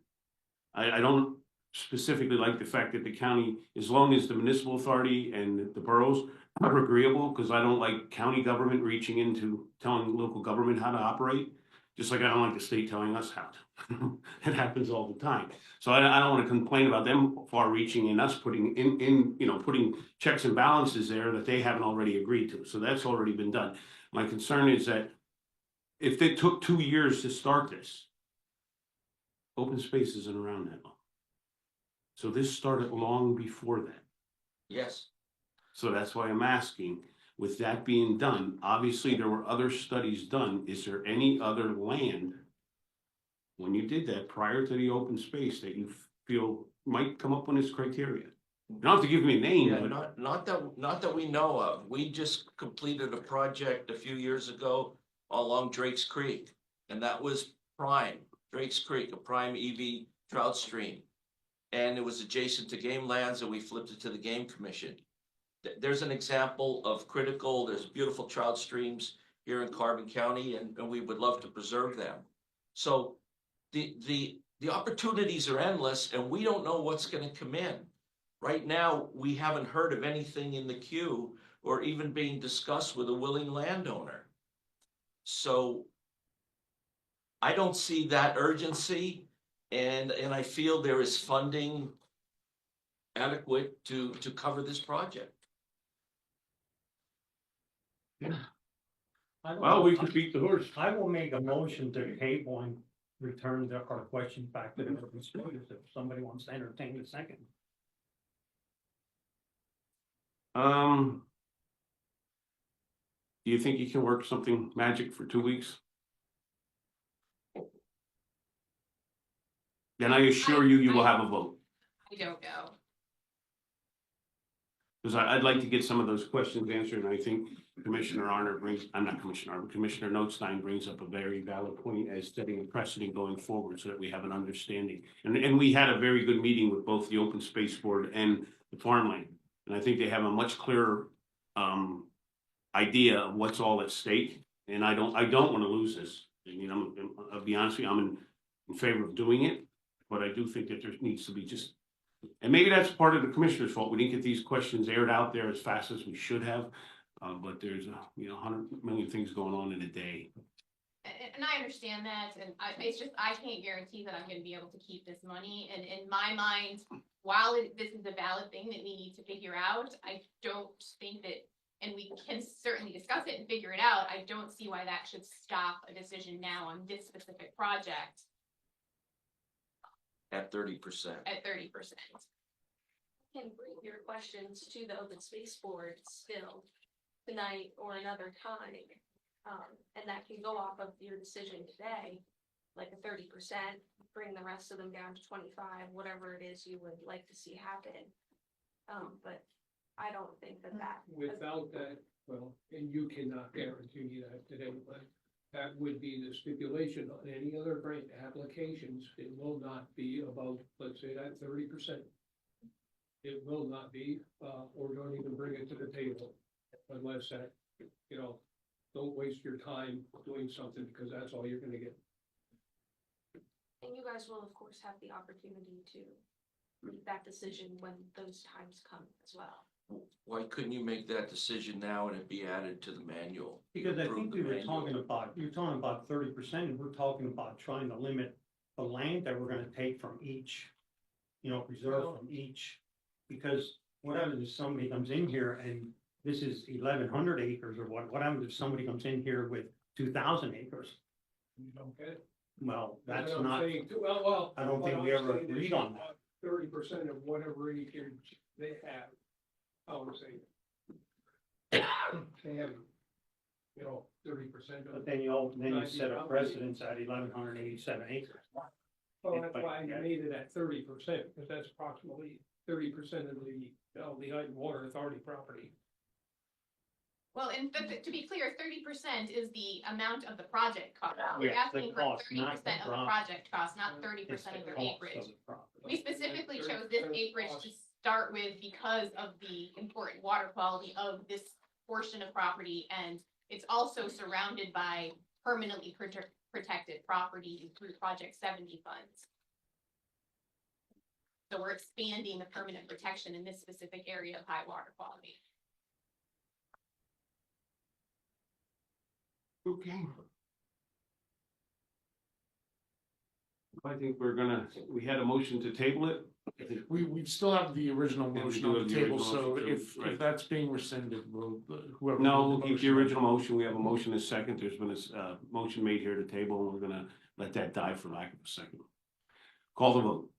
Speaker 1: I don't specifically like the fact that the county, as long as the municipal authority and the boroughs are agreeable, because I don't like county government reaching into telling local government how to operate, just like I don't like the state telling us how to. It happens all the time. So I don't want to complain about them far reaching and us putting putting checks and balances there that they haven't already agreed to. So that's already been done. My concern is that if it took 2 years to start this, open space isn't around that long. So this started long before that.
Speaker 3: Yes,
Speaker 1: So that's why I'm asking, with that being done, obviously there were other studies done. Is there any other land when you did that prior to the open space that you feel might come up on this criteria? You don't have to give me a name,
Speaker 3: yeah,
Speaker 1: but
Speaker 3: not that we know of. We just completed a project a few years ago along Drake's Creek. And that was prime, Drake's Creek, a prime EV trout stream. And it was adjacent to game lands and we flipped it to the Game Commission. There's an example of critical, there's beautiful trout streams here in Carbon County and we would love to preserve them. So the opportunities are endless and we don't know what's gonna come in. Right now, we haven't heard of anything in the queue or even being discussed with a willing landowner. So I don't see that urgency and I feel there is funding adequate to cover this project.
Speaker 1: well, we could beat the horse.
Speaker 7: I will make a motion to table and return our questions back to the open space if somebody wants to entertain a second.
Speaker 1: Do you think you can work something magic for 2 weeks? Then I assure you, you will have a vote.
Speaker 9: I don't know.
Speaker 1: Because I'd like to get some of those questions answered, and I think Commissioner Arner brings, I'm not Commissioner Arner, Commissioner Notstein brings up a very valid point as setting a precedent going forward so that we have an understanding. And we had a very good meeting with both the Open Space Board and the farmland. And I think they have a much clearer idea of what's all at stake. And I don't want to lose this. I mean, I'll be honest with you, I'm in favor of doing it, but I do think that there needs to be just, and maybe that's part of the commissioner's fault. We didn't get these questions aired out there as fast as we should have. But there's 100 million things going on in a day.
Speaker 9: And I understand that, and it's just, I can't guarantee that I'm gonna be able to keep this money, and in my mind, while this is a valid thing that we need to figure out, I don't think that, and we can certainly discuss it and figure it out, I don't see why that should stop a decision now on this specific project
Speaker 3: At 30%.
Speaker 9: at 30%.
Speaker 10: Can bring your questions to the open space board still tonight or another time. And that can go off of your decision today, like a 30%, bring the rest of them down to 25, whatever it is you would like to see happen. But I don't think that.
Speaker 6: Without that, well, and you cannot guarantee that today, but that would be the stipulation on any other grant applications. It will not be above, let's say, that 30%. It will not be, or don't even bring it to the table unless that, don't waste your time doing something because that's all you're gonna get.
Speaker 10: And you guys will, of course, have the opportunity to make that decision when those times come as well.
Speaker 3: Why couldn't you make that decision now and it be added to the manual?
Speaker 7: Because I
Speaker 3: Approve
Speaker 7: think
Speaker 3: the
Speaker 7: we were
Speaker 3: manual.
Speaker 7: talking about, you're talking about 30%, and we're talking about trying to limit the land that we're gonna take from each, preserve from each. Because what happens if somebody comes in here and this is 1,100 acres or what happens if somebody comes in here with 2,000 acres?
Speaker 6: You don't get it.
Speaker 7: Well,
Speaker 6: That's
Speaker 7: that's
Speaker 6: what I'm
Speaker 7: not,
Speaker 6: saying too. Well.
Speaker 7: I don't think we ever agreed on that.
Speaker 6: 30% of whatever acreage they have, I would say. They have, 30%
Speaker 7: but
Speaker 6: of.
Speaker 7: then you set a precedence at 1,187 acres.
Speaker 6: Well, that's why I made it at 30%, because that's approximately 30% of the Iron Water Authority property.
Speaker 9: Well, and to be clear, 30% is the amount of the project cost. We're
Speaker 7: Yes, the
Speaker 9: asking for
Speaker 7: cost,
Speaker 9: 30%
Speaker 7: not
Speaker 9: of
Speaker 7: the
Speaker 9: the
Speaker 7: profit.
Speaker 9: project cost, not 30%
Speaker 7: It's
Speaker 9: of
Speaker 7: the
Speaker 9: their
Speaker 7: cost
Speaker 9: acreage.
Speaker 7: of the property.
Speaker 9: We specifically chose this
Speaker 6: 30%
Speaker 9: acreage to
Speaker 6: cost.
Speaker 9: start with because of the important water quality of this portion of property, and it's also surrounded by permanently protected property through Project 70 funds. So we're expanding the permanent protection in this specific area of high water quality.
Speaker 1: Okay. I think we had a motion to table it. I think
Speaker 11: We still have the original
Speaker 1: we
Speaker 11: motion
Speaker 1: do
Speaker 11: on
Speaker 1: have
Speaker 11: the
Speaker 1: the
Speaker 11: table,
Speaker 1: original
Speaker 11: so
Speaker 1: motion,
Speaker 11: if
Speaker 1: right.
Speaker 11: that's being rescinded, we'll, whoever.
Speaker 1: No,
Speaker 11: made
Speaker 1: we'll
Speaker 11: the
Speaker 1: keep the
Speaker 11: motion-
Speaker 1: original motion. We have a motion and a second. There's been a motion made here to table, and we're gonna let that die for lack of a second. Call the vote.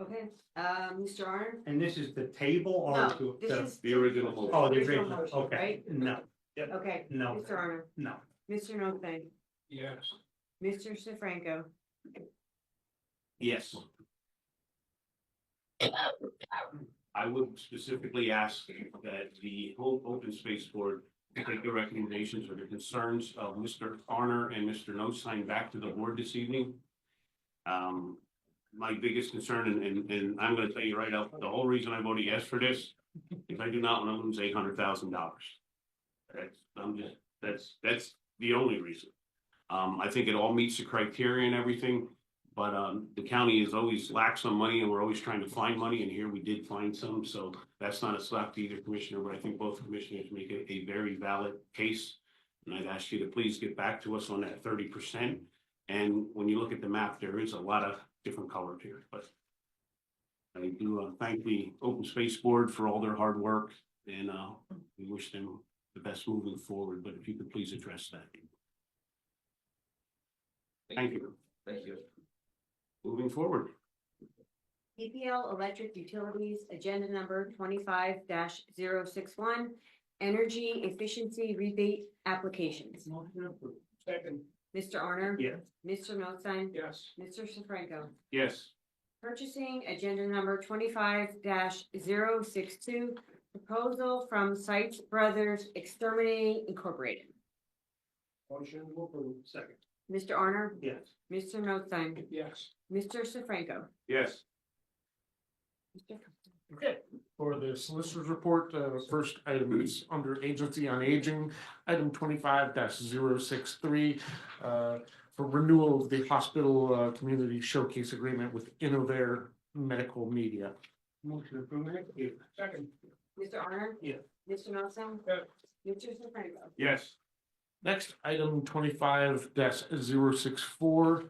Speaker 4: Okay, Mr. Arner?
Speaker 7: And this is the table or
Speaker 4: No, this is.
Speaker 1: The original motion.
Speaker 7: Oh, the
Speaker 4: original
Speaker 7: original,
Speaker 4: motion,
Speaker 7: okay,
Speaker 4: right?
Speaker 7: no,
Speaker 4: Okay,
Speaker 7: no,
Speaker 4: Mr. Arner,
Speaker 7: no.
Speaker 4: Mr. Notstein,
Speaker 6: Yes.
Speaker 4: Mr. Sefranco,
Speaker 1: Yes. I would specifically ask that the whole open space board take the recommendations or the concerns of Mr. Arner and Mr. Notstein back to the board this evening. My biggest concern, and I'm gonna tell you right out, the whole reason I voted yes for this, is I do not wanna lose $800,000. That's the only reason. I think it all meets the criteria and everything, but, the county is always lax on money and we're always trying to find money, and here we did find some, so that's not a slap to either commissioner, but I think both commissioners make a very valid case. And I'd ask you to please get back to us on that 30%. And when you look at the map, there is a lot of different colors here, but I do thank the Open Space Board for all their hard work, and we wish them the best moving forward, but if you could please address that. Thank you.
Speaker 3: Thank you.
Speaker 1: Moving forward.
Speaker 4: PPL Electric Utilities, agenda number 25-061, energy efficiency rebate applications.
Speaker 6: Second,
Speaker 4: Mr. Arner?
Speaker 7: Yes.
Speaker 4: Mr. Notstein?
Speaker 6: yes.
Speaker 4: Mr. Sefranco?
Speaker 1: Yes.
Speaker 4: Purchasing agenda number 25-062, proposal from Sites Brothers Exterminating Incorporated.
Speaker 6: Motion to approve.
Speaker 7: Second.
Speaker 4: Mr. Arner?
Speaker 7: Yes.
Speaker 4: Mr. Notstein?
Speaker 6: Yes.
Speaker 4: Mr. Sefranco?
Speaker 1: Yes.
Speaker 4: Mr.
Speaker 11: Okay, for the solicitor's report, first item is under Agency on Aging, item 25-063, for renewal of the hospital community showcase agreement with Innovare Medical Media.
Speaker 7: Motion approved.
Speaker 6: Second,
Speaker 4: Mr. Arner?
Speaker 7: Yes.
Speaker 4: Mr. Notstein?
Speaker 6: Yes.
Speaker 4: Mr. Sefranco?
Speaker 1: Yes.
Speaker 11: Next, item 25-064,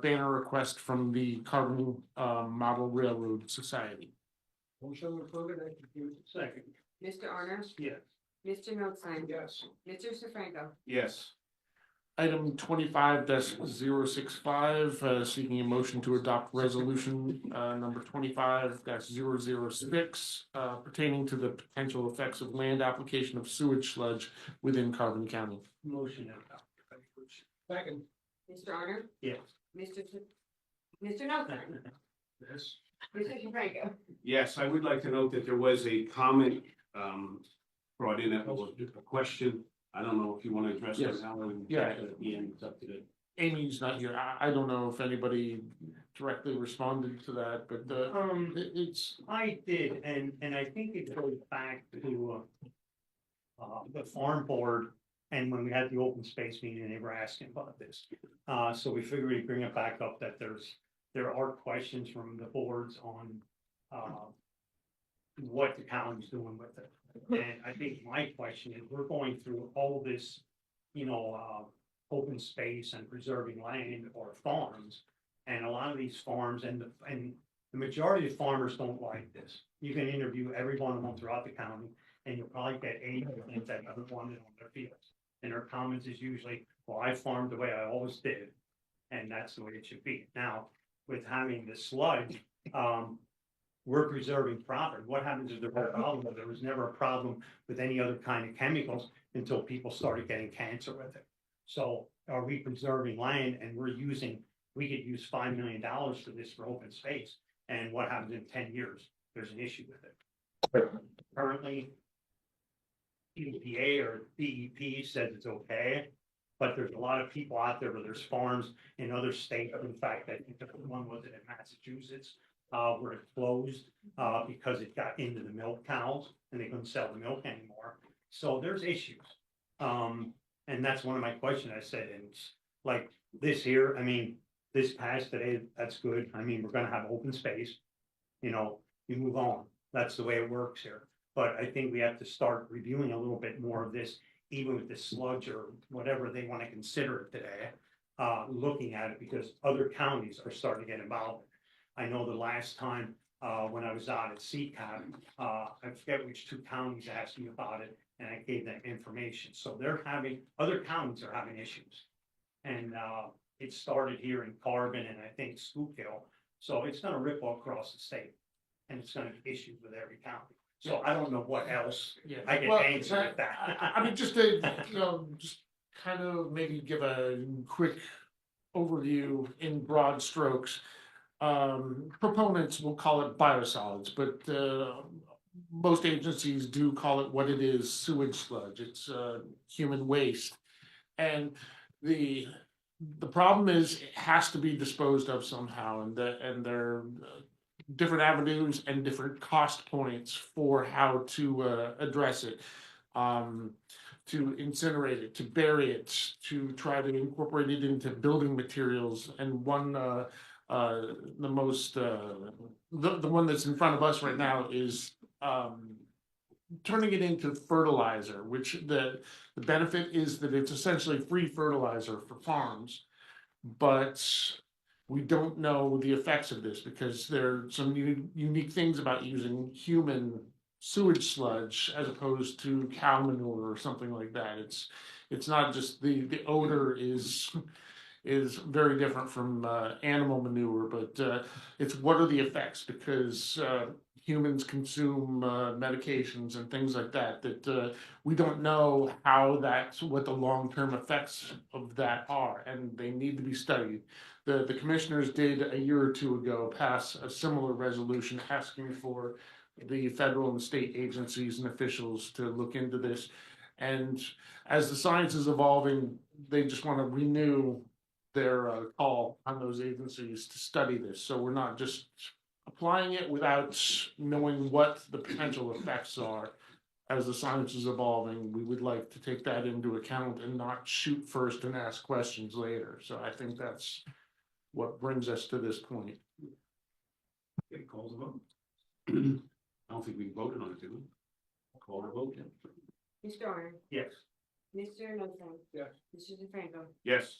Speaker 11: banner request from the Carbon Model Railroad Society.
Speaker 6: motion to approve and execute.
Speaker 7: Second.
Speaker 4: Mr. Arner?
Speaker 7: Yes.
Speaker 4: Mr. Notstein?
Speaker 6: Yes.
Speaker 4: Mr. Sefranco?
Speaker 1: Yes.
Speaker 11: Item 25-065, seeking a motion to adopt resolution number 25-006, pertaining to the potential effects of land application of sewage sludge within Carbon County.
Speaker 7: Motion approved.
Speaker 6: Second,
Speaker 4: Mr. Arner?
Speaker 7: Yes.
Speaker 4: Mr. Notstein?
Speaker 6: yes.
Speaker 4: Mr. Sefranco?
Speaker 1: Yes, I would like to note that there was a comment brought in, that was a question. I don't know if you want to address
Speaker 11: Yes.
Speaker 1: that now or
Speaker 11: Yeah.
Speaker 1: at the end, it's up to the.
Speaker 11: Amy's not here. I don't know if anybody directly responded to that, but it's,
Speaker 7: I did, and I think it goes back to the farm board. And when we had the open space meeting, they were asking about this. So we figured we'd bring it back up that there are questions from the boards on what the county's doing with it. And I think my question is, we're going through all this, open space and preserving land or farms. And a lot of these farms and the majority of farmers don't like this. You can interview every one of them throughout the county, and you'll probably get 80% that doesn't want it on their fields. And their comments is usually, well, I farmed the way I always did, and that's the way it should be. Now, with having the sludge, we're preserving property. What happens is there's a problem, there was never a problem with any other kind of chemicals until people started getting cancer with it. So are we preserving land, and we could use $5 million for this for open space, and what happens in 10 years? There's an issue with it. Currently, EPA or DEP says it's okay, but there's a lot of people out there where there's farms in other states. In fact, I think the one was in Massachusetts, where it closed, because it got into the milk cows and they couldn't sell the milk anymore. So there's issues. And that's one of my questions. I said, and it's like this here, I mean, this passed today, that's good. I mean, we're gonna have open space. You move on. That's the way it works here. But I think we have to start reviewing a little bit more of this, even with the sludge or whatever they want to consider it today. Looking at it, because other counties are starting to get involved. I know the last time, when I was out at CCAP, I forget which two counties asked me about it, and I gave them information. So other counties are having issues. And, it started here in Carbon and I think Schuylkill, So it's gonna ripple across the state. And it's gonna be issues with every county. So I don't know what else
Speaker 11: Yeah.
Speaker 7: I can
Speaker 11: Well,
Speaker 7: answer with that.
Speaker 11: I mean, just to, just kind of maybe give a quick overview in broad strokes. Proponents will call it biosolids, but, most agencies do call it what it is, sewage sludge. It's, human waste. And the problem is it has to be disposed of somehow, and there are different avenues and different cost points for how to address it. To incinerate it, to bury it, to try to incorporate it into building materials. And one, the most, the one that's in front of us right now is turning it into fertilizer, which the benefit is that it's essentially free fertilizer for farms. But we don't know the effects of this because there are some unique things about using human sewage sludge as opposed to cow manure or something like that. It's not just the odor is very different from animal manure, but it's what are the effects, because humans consume medications and things like that we don't know what the long-term effects of that are, and they need to be studied. The commissioners did a year or two ago pass a similar resolution asking for the federal and state agencies and officials to look into this. And as the science is evolving, they just want to renew their call on those agencies to study this. So we're not just applying it without knowing what the potential effects are. As the science is evolving, we would like to take that into account and not shoot first and ask questions later. So I think that's what brings us to this point.
Speaker 1: Okay, call the vote. I don't think we voted on it, did we? Call the vote.
Speaker 4: Mr. Honor?
Speaker 7: Yes.
Speaker 4: Mr. Notstein?
Speaker 6: Yes.
Speaker 4: Mr. DeFranco?
Speaker 1: Yes.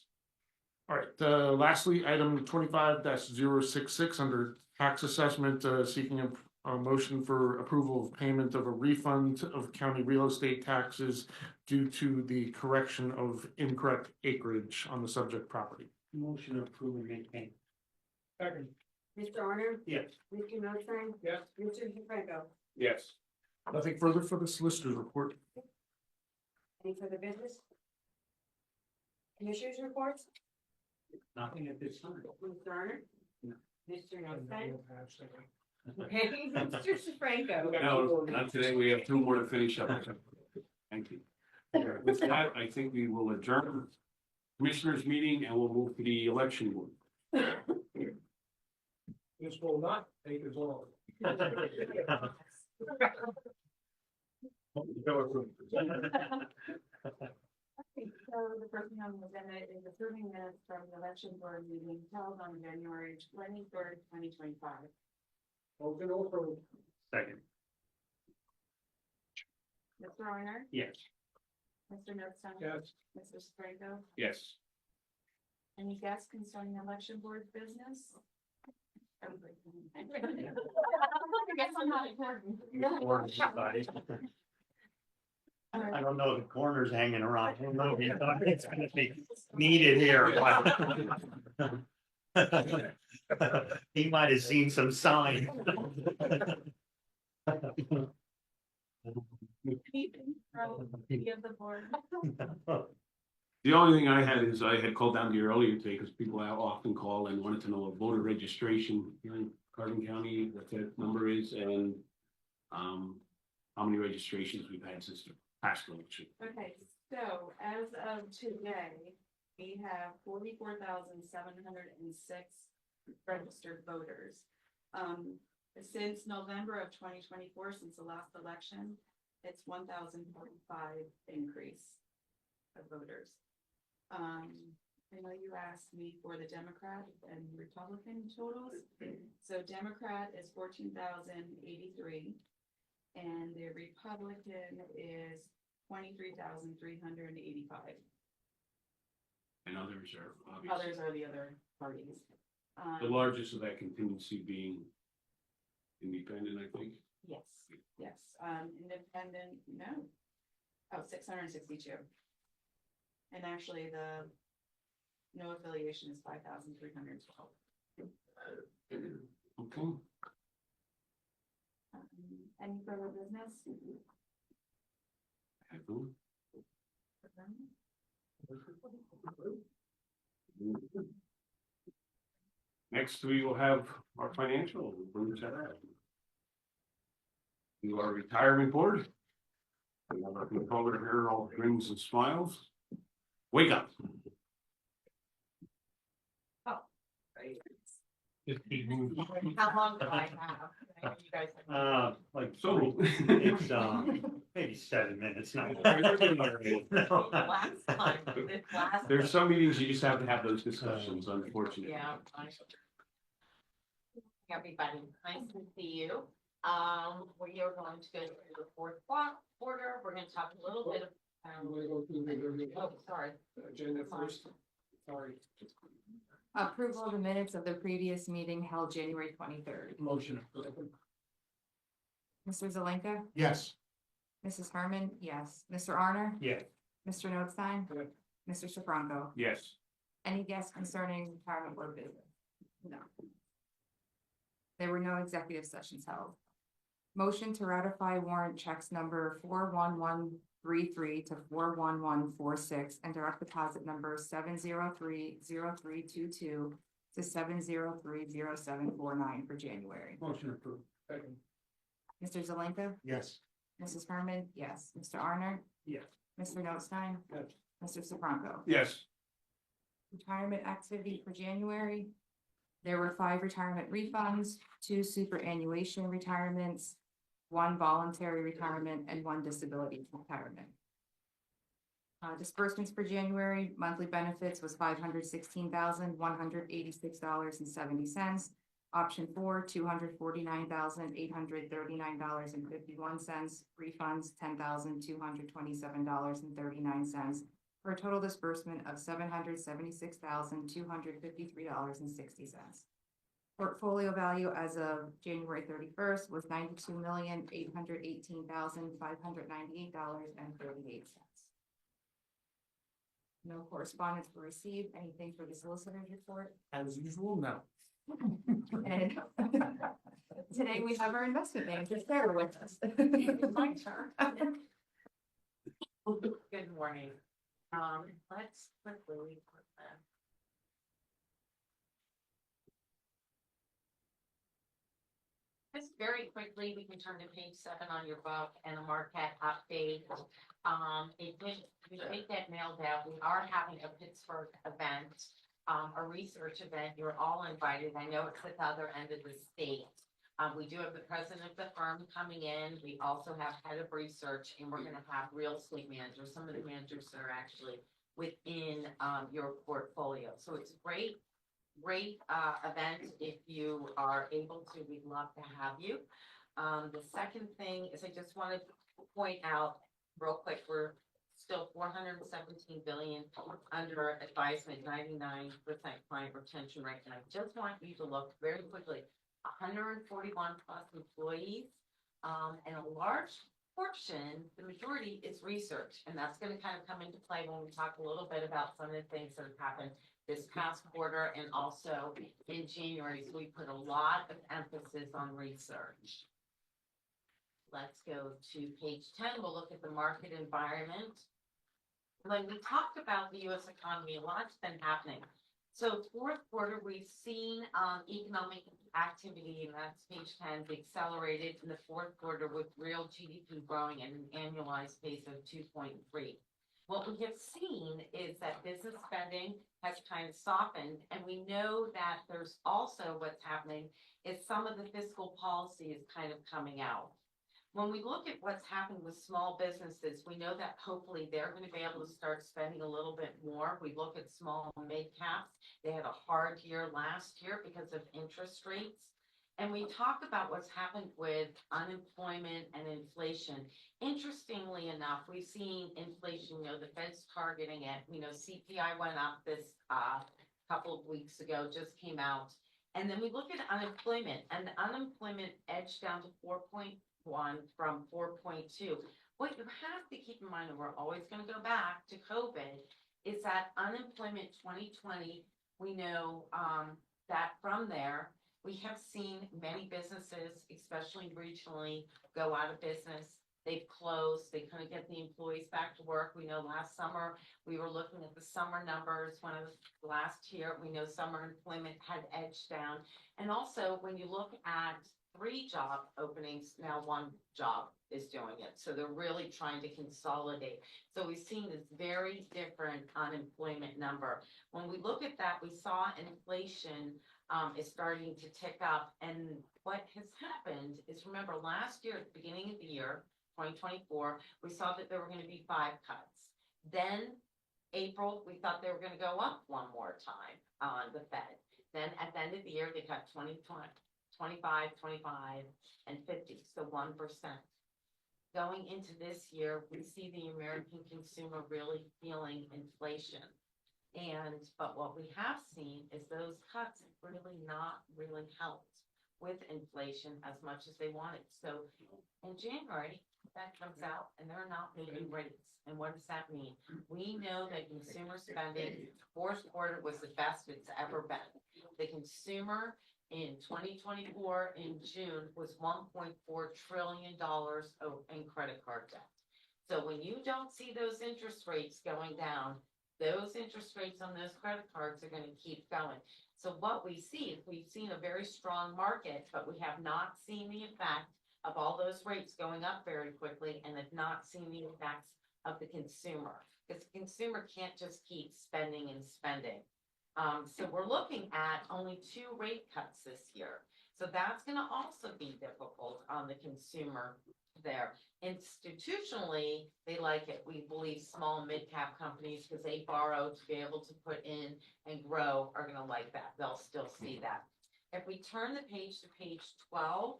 Speaker 11: All right, lastly, item 25-066 under tax assessment, seeking a motion for approval of payment of a refund of county real estate taxes due to the correction of incorrect acreage on the subject property.
Speaker 7: Motion approved and maintained.
Speaker 6: Second,
Speaker 4: Mr. Honor?
Speaker 7: Yes.
Speaker 4: Mr. Notstein?
Speaker 6: yes.
Speaker 4: Mr. DeFranco?
Speaker 1: Yes.
Speaker 11: Nothing further for the solicitor's report.
Speaker 4: Any further business? Commissioners reports?
Speaker 7: Nothing at this time.
Speaker 4: Mr. Honor?
Speaker 7: No.
Speaker 4: Mr. Notstein?
Speaker 6: Second.
Speaker 4: Okay, Mr. DeFranco?
Speaker 1: No, not today. We have two more to finish up. Thank you. With that, I think we will adjourn commissioners meeting and we'll move to the election board.
Speaker 6: This will not take as long.
Speaker 12: So the first thing on the agenda is approving minutes from the election board meeting held on January 23rd, 2025.
Speaker 6: Motion approved.
Speaker 7: Second.
Speaker 12: Mr. Reiner,
Speaker 7: Yes.
Speaker 12: Mr. Notstein?
Speaker 6: Yes.
Speaker 12: Mr. Franco?
Speaker 1: Yes.
Speaker 12: Any guests concerning the election board business? I guess I'm not important.
Speaker 7: I don't know, the coroner's hanging around. I don't know if it's gonna be needed here. but- He might have seen some sign.
Speaker 12: Anything from any of the board?
Speaker 1: The only thing I had is I had called down to you earlier today because people often call and wanted to know what voter registration here in Carbon County, what that number is, and how many registrations we've had since the past election.
Speaker 12: Okay, so as of today, we have 44,706 registered voters. Since November of 2024, since the last election, it's 1,045 increase of voters. I know you asked me for the Democrat and Republican totals. So Democrat is 14,083. And the Republican is 23,385.
Speaker 1: And others are
Speaker 12: Others
Speaker 1: obviously,
Speaker 12: are the other parties.
Speaker 1: the largest of that contingency being independent, I think.
Speaker 12: Yes, yes, independent, no. Oh, 662. And actually, the no affiliation is 5,312.
Speaker 1: Okay,
Speaker 12: Any further business?
Speaker 1: have them. Next, we will have our financial. Do our retirement board. We have our controller here, all grins and smiles. Wake up.
Speaker 4: How long do I have? I know you guys have-
Speaker 7: Like,
Speaker 1: So.
Speaker 7: it's, maybe 7 minutes, not. No.
Speaker 4: Last time, this last.
Speaker 1: There's some meetings you just have to have those discussions, unfortunately.
Speaker 4: Yeah. Everybody, nice to see you. We are going to go through the fourth quarter. We're gonna talk a little bit.
Speaker 6: I'm gonna go through the
Speaker 4: Oh, sorry.
Speaker 6: agenda first. Sorry.
Speaker 13: Approval of the minutes of the previous meeting held January 23rd.
Speaker 11: Motion.
Speaker 13: Mr. Zelinka,
Speaker 11: Yes.
Speaker 13: Mrs. Herman, yes. Mr. Arner,
Speaker 7: Yeah,
Speaker 13: Mr. Notstein,
Speaker 6: Yes.
Speaker 13: Mr. Sefranco.
Speaker 1: Yes,
Speaker 13: Any guests concerning retirement board business? No. There were no executive sessions held. Motion to ratify warrant checks number 41133 to 41146 and direct deposit number 7030322 to 7030749 for January.
Speaker 6: Motion approved. Second.
Speaker 13: Mr. Zelinka,
Speaker 11: Yes.
Speaker 13: Mrs. Herman, yes. Mr. Arner,
Speaker 7: yes.
Speaker 13: Mr. Notstein,
Speaker 6: Yes.
Speaker 13: Mr. Sefranco.
Speaker 1: yes,
Speaker 13: Retirement activity for January. There were 5 retirement refunds, 2 superannuation retirements, 1 voluntary retirement, and 1 disability retirement. Disbursements for January, monthly benefits was $516,186.70. Option 4, $249,839.51. Refunds, $10,227.39. For a total disbursement of $776,253.60. Portfolio value as of January 31st was $92,818,598.38. No correspondence were received. Anything for the solicitor's report?
Speaker 11: As usual, no.
Speaker 13: And today we have our investment manager, Sarah, with us.
Speaker 4: My turn. Good morning. Let's quickly put that. Just very quickly, we can turn to page 7 on your book and a Marquette update. We take that mailed out. We are having a Pittsburgh event, a research event. You're all invited. I know it's at the other end of the state. We do have the president of the firm coming in. We also have head of research, and we're gonna have real estate managers. Some of the managers are actually within your portfolio. So it's a great event. If you are able to, we'd love to have you. The second thing is I just wanted to point out real quick, we're still 417 billion under advisement, 99% client retention rate. And I just want you to look very quickly, 141 plus employees, and a large portion, the majority is research. And that's going to kind of come into play when we talk a little bit about some of the things that have happened this past quarter and also in January. So we put a lot of emphasis on research. Let's go to page 10. We'll look at the market environment. When we talked about the U.S. economy, a lot's been happening. So fourth quarter, we've seen economic activity, and that's page 10, be accelerated in the fourth quarter with real GDP growing at an annualized pace of 2.3. What we have seen is that business spending has kind of softened, and we know that there's also what's happening is some of the fiscal policy is kind of coming out. When we look at what's happened with small businesses, we know that hopefully they're going to be able to start spending a little bit more. We look at small and mid caps. They had a hard year last year because of interest rates. And we talk about what's happened with unemployment and inflation. Interestingly enough, we've seen inflation, the Fed's targeting it. CPI went up this couple of weeks ago, just came out. And then we look at unemployment, and the unemployment edged down to 4.1 from 4.2. What you have to keep in mind, and we're always going to go back to COVID, is that unemployment 2020, we know that from there,
Speaker 14: We have seen many businesses, especially regionally, go out of business. They've closed, they couldn't get the employees back to work. We know last summer, we were looking at the summer numbers, when it was last year, we know summer employment had edged down. And also, when you look at 3 job openings, now 1 job is doing it. So they're really trying to consolidate. So we've seen this very different unemployment number. When we look at that, we saw inflation is starting to tick up. And what has happened is, remember, last year, at the beginning of the year, 2024, we saw that there were going to be 5 cuts. Then April, we thought they were going to go up 1 more time on the Fed. Then at the end of the year, they cut 20, 25, 25, and 50, so 1%. Going into this year, we see the American consumer really feeling inflation. But what we have seen is those cuts have really helped with inflation as much as they wanted. So in January, that comes out and they're not moving rates. And what does that mean? We know that consumer spending, fourth quarter was the best it's ever been. The consumer in 2024 in June was $1.4 trillion in credit card debt. So when you don't see those interest rates going down, those interest rates on those credit cards are going to keep going. So what we see is we've seen a very strong market, but we have not seen the effect of all those rates going up very quickly, and have not seen the effects of the consumer, because the consumer can't just keep spending and spending. So we're looking at only 2 rate cuts this year. So that's going to also be difficult on the consumer there. Institutionally, they like it. We believe small mid-cap companies, because they borrow to be able to put in and grow, are going to like that. They'll still see that. If we turn the page to page 12,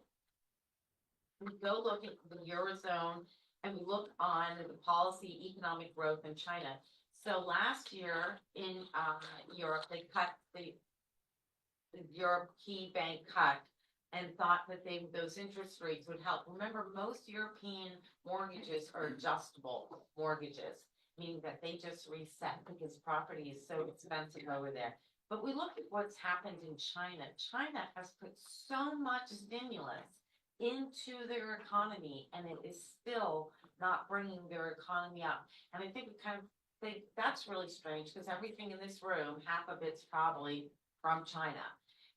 Speaker 14: we go look at the Eurozone and we look on the policy economic growth in China. So last year in Europe, they cut the Europe key bank cut and thought that those interest rates would help. Remember, most European mortgages are adjustable mortgages, meaning that they just reset because property is so expensive over there. But we look at what's happened in China. China has put so much stimulus into their economy, and it is still not bringing their economy up. And I think we kind of think that's really strange, because everything in this room, half of it's probably from China.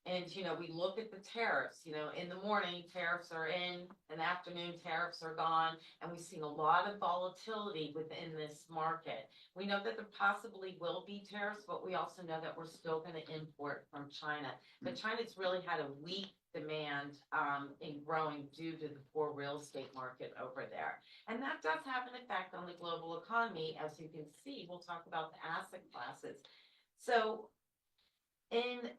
Speaker 14: And, we look at the tariffs, in the morning, tariffs are in the afternoon, tariffs are gone. And we've seen a lot of volatility within this market. We know that there possibly will be tariffs, but we also know that we're still going to import from China. But China's really had a weak demand in growing due to the poor real estate market over there. And that does have an effect on the global economy. As you can see, we'll talk about the asset classes. So in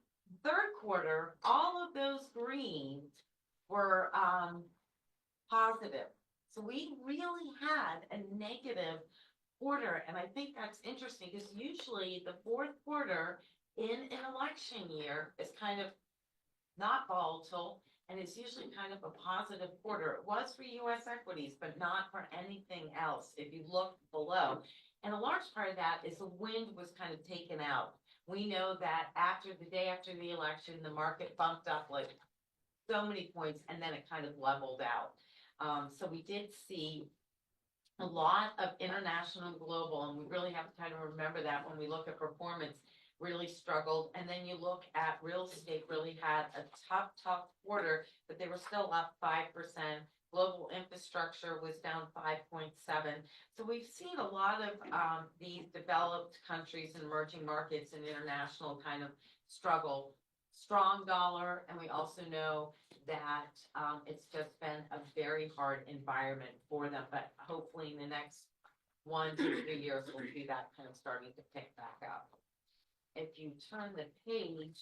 Speaker 14: third quarter, all of those greens were positive. So we really had a negative quarter. And I think that's interesting, because usually the fourth quarter in an election year is kind of not volatile, and it's usually kind of a positive quarter. It was for U.S. equities, but not for anything else if you look below. And a large part of that is the wind was kind of taken out. We know that the day after the election, the market bumped up like so many points, and then it kind of leveled out. So we did see a lot of international and global, and we really have to kind of remember that when we look at performance, really struggled. And then you look at real estate really had a tough quarter, but they were still up 5%. Global infrastructure was down 5.7. So we've seen a lot of these developed countries and emerging markets and international kind of struggle. Strong dollar, and we also know that it's just been a very hard environment for them. But hopefully in the next 1 to 3 years, we'll see that kind of starting to pick back up. If you turn the page,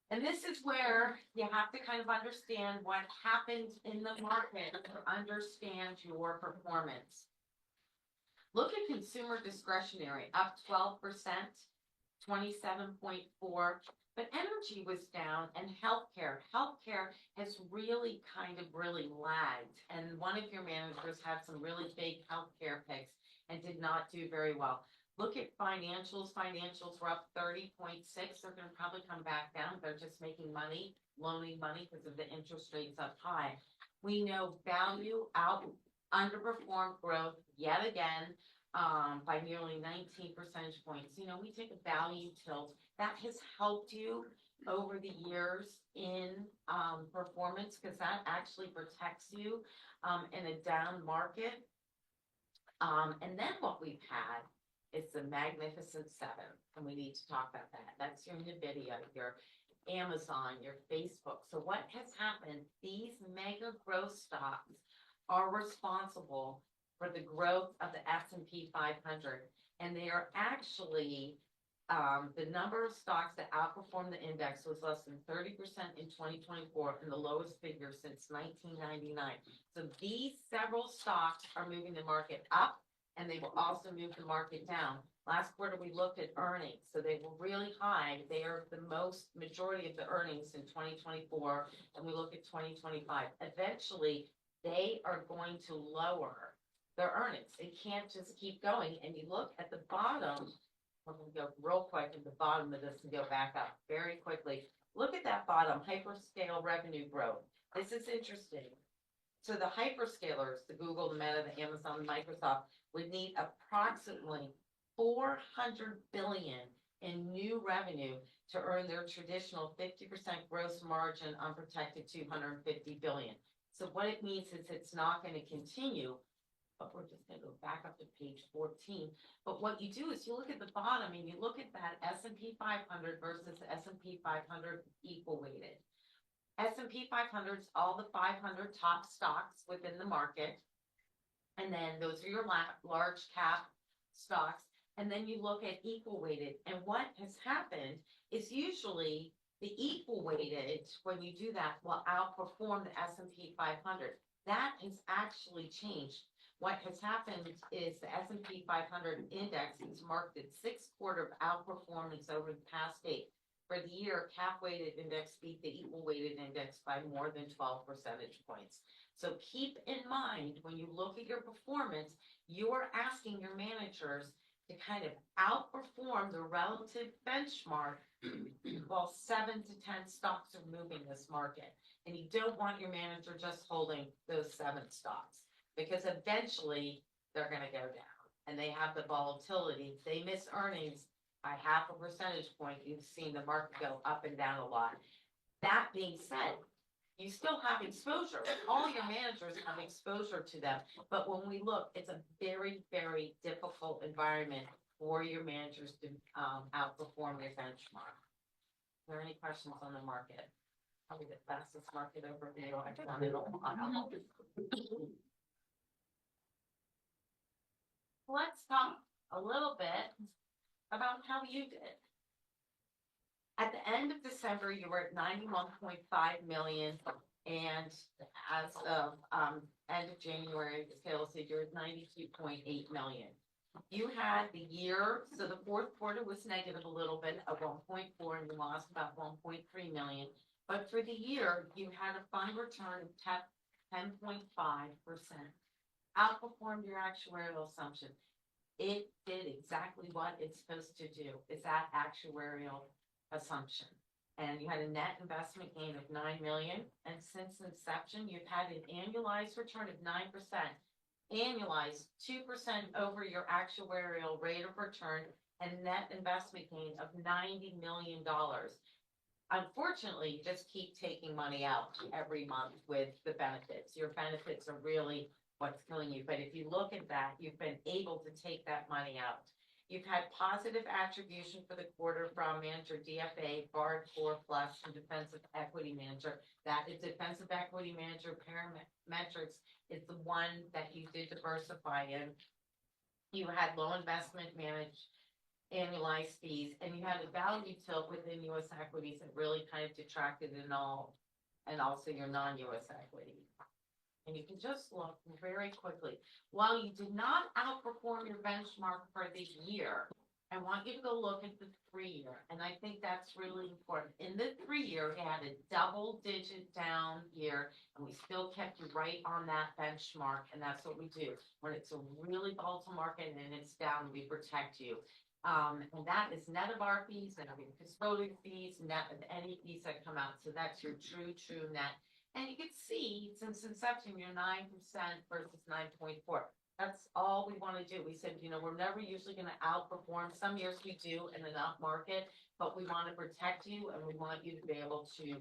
Speaker 14: and this is where you have to kind of understand what happened in the market to understand your performance. Look at consumer discretionary, up 12%, 27.4%, but energy was down, and healthcare. Healthcare has really lagged, and one of your managers had some really big healthcare picks and did not do very well. Look at financials, financials were up 30.6. They're gonna probably come back down, they're just making money, loaning money because of the interest rates up high. We know value underperformed growth yet again, by nearly 19 percentage points. You know, we take a value tilt, that has helped you over the years in, performance, because that actually protects you, in a down market. And then what we've had is the Magnificent Seven, and we need to talk about that. That's your NVIDIA, your Amazon, your Facebook. So what has happened, these mega growth stocks are responsible for the growth of the S&P 500. And they are actually, the number of stocks that outperformed the index was less than 30% in 2024 and the lowest figure since 1999. So these several stocks are moving the market up, and they will also move the market down. Last quarter, we looked at earnings, so they were really high. They are the majority of the earnings in 2024, and we look at 2025. Eventually, they are going to lower their earnings. They can't just keep going. And you look at the bottom, we're gonna go real quick at the bottom of this and go back up very quickly. Look at that bottom, hyperscale revenue growth. This is interesting. So the hyperscalers, the Google, the Meta, the Amazon, the Microsoft, would need approximately 400 billion in new revenue to earn their traditional 50% gross margin unprotected 250 billion. So what it means is it's not going to continue, but we're just going to go back up to page 14. But what you do is you look at the bottom and you look at that S&P 500 versus the S&P 500 equal weighted. S&P 500 is all the 500 top stocks within the market. And then those are your large cap stocks. And then you look at equal weighted. And what has happened is usually the equal weighted, when you do that, will outperform the S&P 500. That has actually changed. What has happened is the S&P 500 index is marked at 6 quarters of outperformance over the past 8. For the year, cap-weighted index beat the equal-weighted index by more than 12 percentage points. So keep in mind, when you look at your performance, you're asking your managers to kind of outperform the relative benchmark while 7 to 10 stocks are moving this market. And you don't want your manager just holding those 7 stocks, because eventually they're going to go down and they have the volatility. If they miss earnings by 0.5 percentage point, you've seen the market go up and down a lot. That being said, you still have exposure. All your managers have exposure to them. But when we look, it's a very, very difficult environment for your managers to outperform their benchmark. Are there any questions on the market? Probably the fastest market overview I've done in a while. Let's talk a little bit about how you did. At the end of December, you were at 91.5 million, and as of end of January, the sales figure is 92.8 million. You had the year, so the fourth quarter was negative a little bit of 1.4, and you lost about 1.3 million. But for the year, you had a fund return of 10.5%, outperformed your actuarial assumption. It did exactly what it's supposed to do. It's that actuarial assumption. And you had a net investment gain of 9 million. And since inception, you've had an annualized return of 9%, annualized 2% over your actuarial rate of return, and net investment gain of $90 million. Unfortunately, you just keep taking money out every month with the benefits. Your benefits are really what's killing you. But if you look at that, you've been able to take that money out. You've had positive attribution for the quarter from manager DFA, Bard 4 Plus, and defensive equity manager. That is defensive equity manager Parametrics is the one that you did diversify in. You had low investment managed annualized fees, and you had a value tilt within U.S. equities that really kind of detracted in all, and also your non-U.S. equity. And you can just look very quickly. While you did not outperform your benchmark for the year, I want you to go look at the 3-year, and I think that's really important. In the 3-year, we had a double-digit down year, and we still kept you right on that benchmark, and that's what we do. When it's a really volatile market and it's down, we protect you. And that is net of our fees, net of your custodial fees, net of any fees that come out, so that's your true net. And you can see, since inception, you're 9% versus 9.4. That's all we want to do. We said, we're never usually going to outperform. Some years we do in an up market, but we want to protect you and we want you to be able to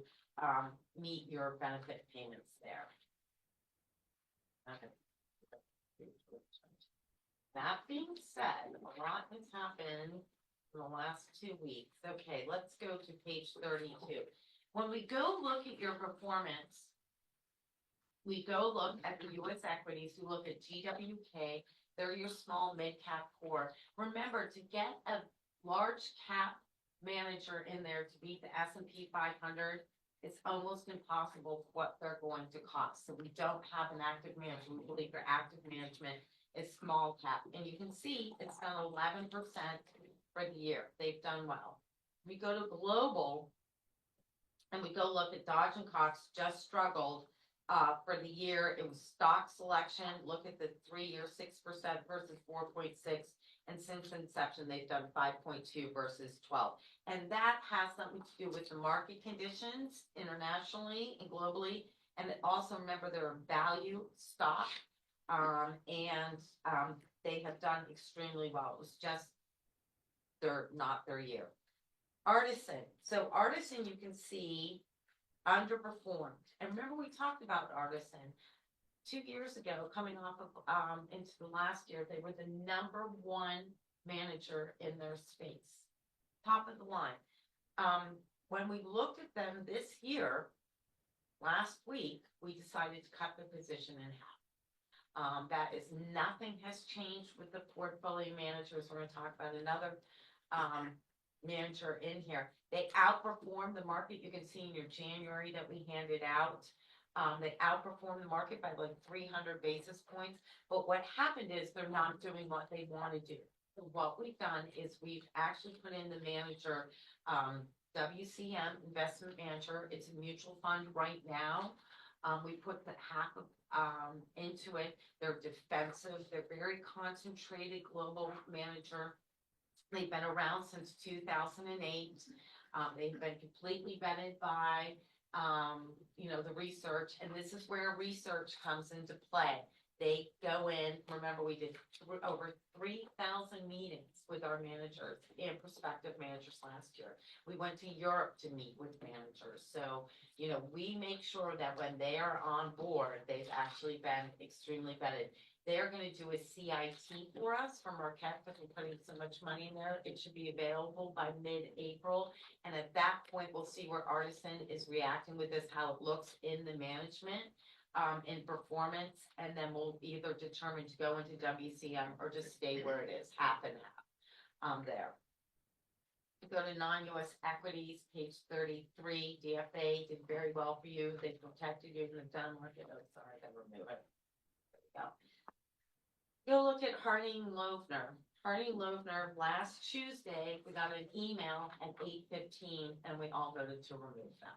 Speaker 14: meet your benefit payments there. Okay. That being said, a lot has happened in the last 2 weeks. Okay, let's go to page 32. When we go look at your performance, we go look at the US equities, we look at GWK, they're your small mid-cap core. Remember, to get a large cap manager in there to beat the S&P 500, it's almost impossible what they're going to cost. So we don't have an active manager. We believe your active management is small cap. And you can see it's done 11% for the year. They've done well. We go to global and we go look at Dodge and Cox, just struggled. For the year, it was stock selection. Look at the 3-year, 6% versus 4.6. And since inception, they've done 5.2 versus 12. And that has something to do with the market conditions internationally and globally. And also remember, they're a value stock. They have done extremely well. It was just not their year. Artisan. So Artisan, you can see, underperformed. And remember, we talked about Artisan 2 years ago, coming off of into the last year. They were the #1 manager in their space, top of the line. When we looked at them this year, last week, we decided to cut the position in half. That is, nothing has changed with the portfolio managers. We're going to talk about another manager in here. They outperformed the market. You can see in your January that we handed out. They outperformed the market by like 300 basis points. But what happened is they're not doing what they want to do. So what we've done is we've actually put in the manager, WCM Investment Manager. It's a mutual fund right now. We put the half of into it. They're defensive. They're very concentrated global manager. They've been around since 2008. They've been completely vetted by, the research, and this is where research comes into play. They go in, remember, we did over 3,000 meetings with our managers and prospective managers last year. We went to Europe to meet with managers. So, we make sure that when they are on board, they've actually been extremely vetted. They're going to do a CIT for us from Marquette because we're putting so much money in there. It should be available by mid-April. And at that point, we'll see where Artisan is reacting with this, how it looks in the management, in performance. And then we'll either determine to go into WCM or just stay where it is, half and half there. Go to non-US equities, page 33. DFA did very well for you. They protected you in the down market. Oh, sorry, I removed it. There we go. Go look at Harding Loevner. Harding Loevner, last Tuesday, we got an email at 8:15 and we all voted to remove them.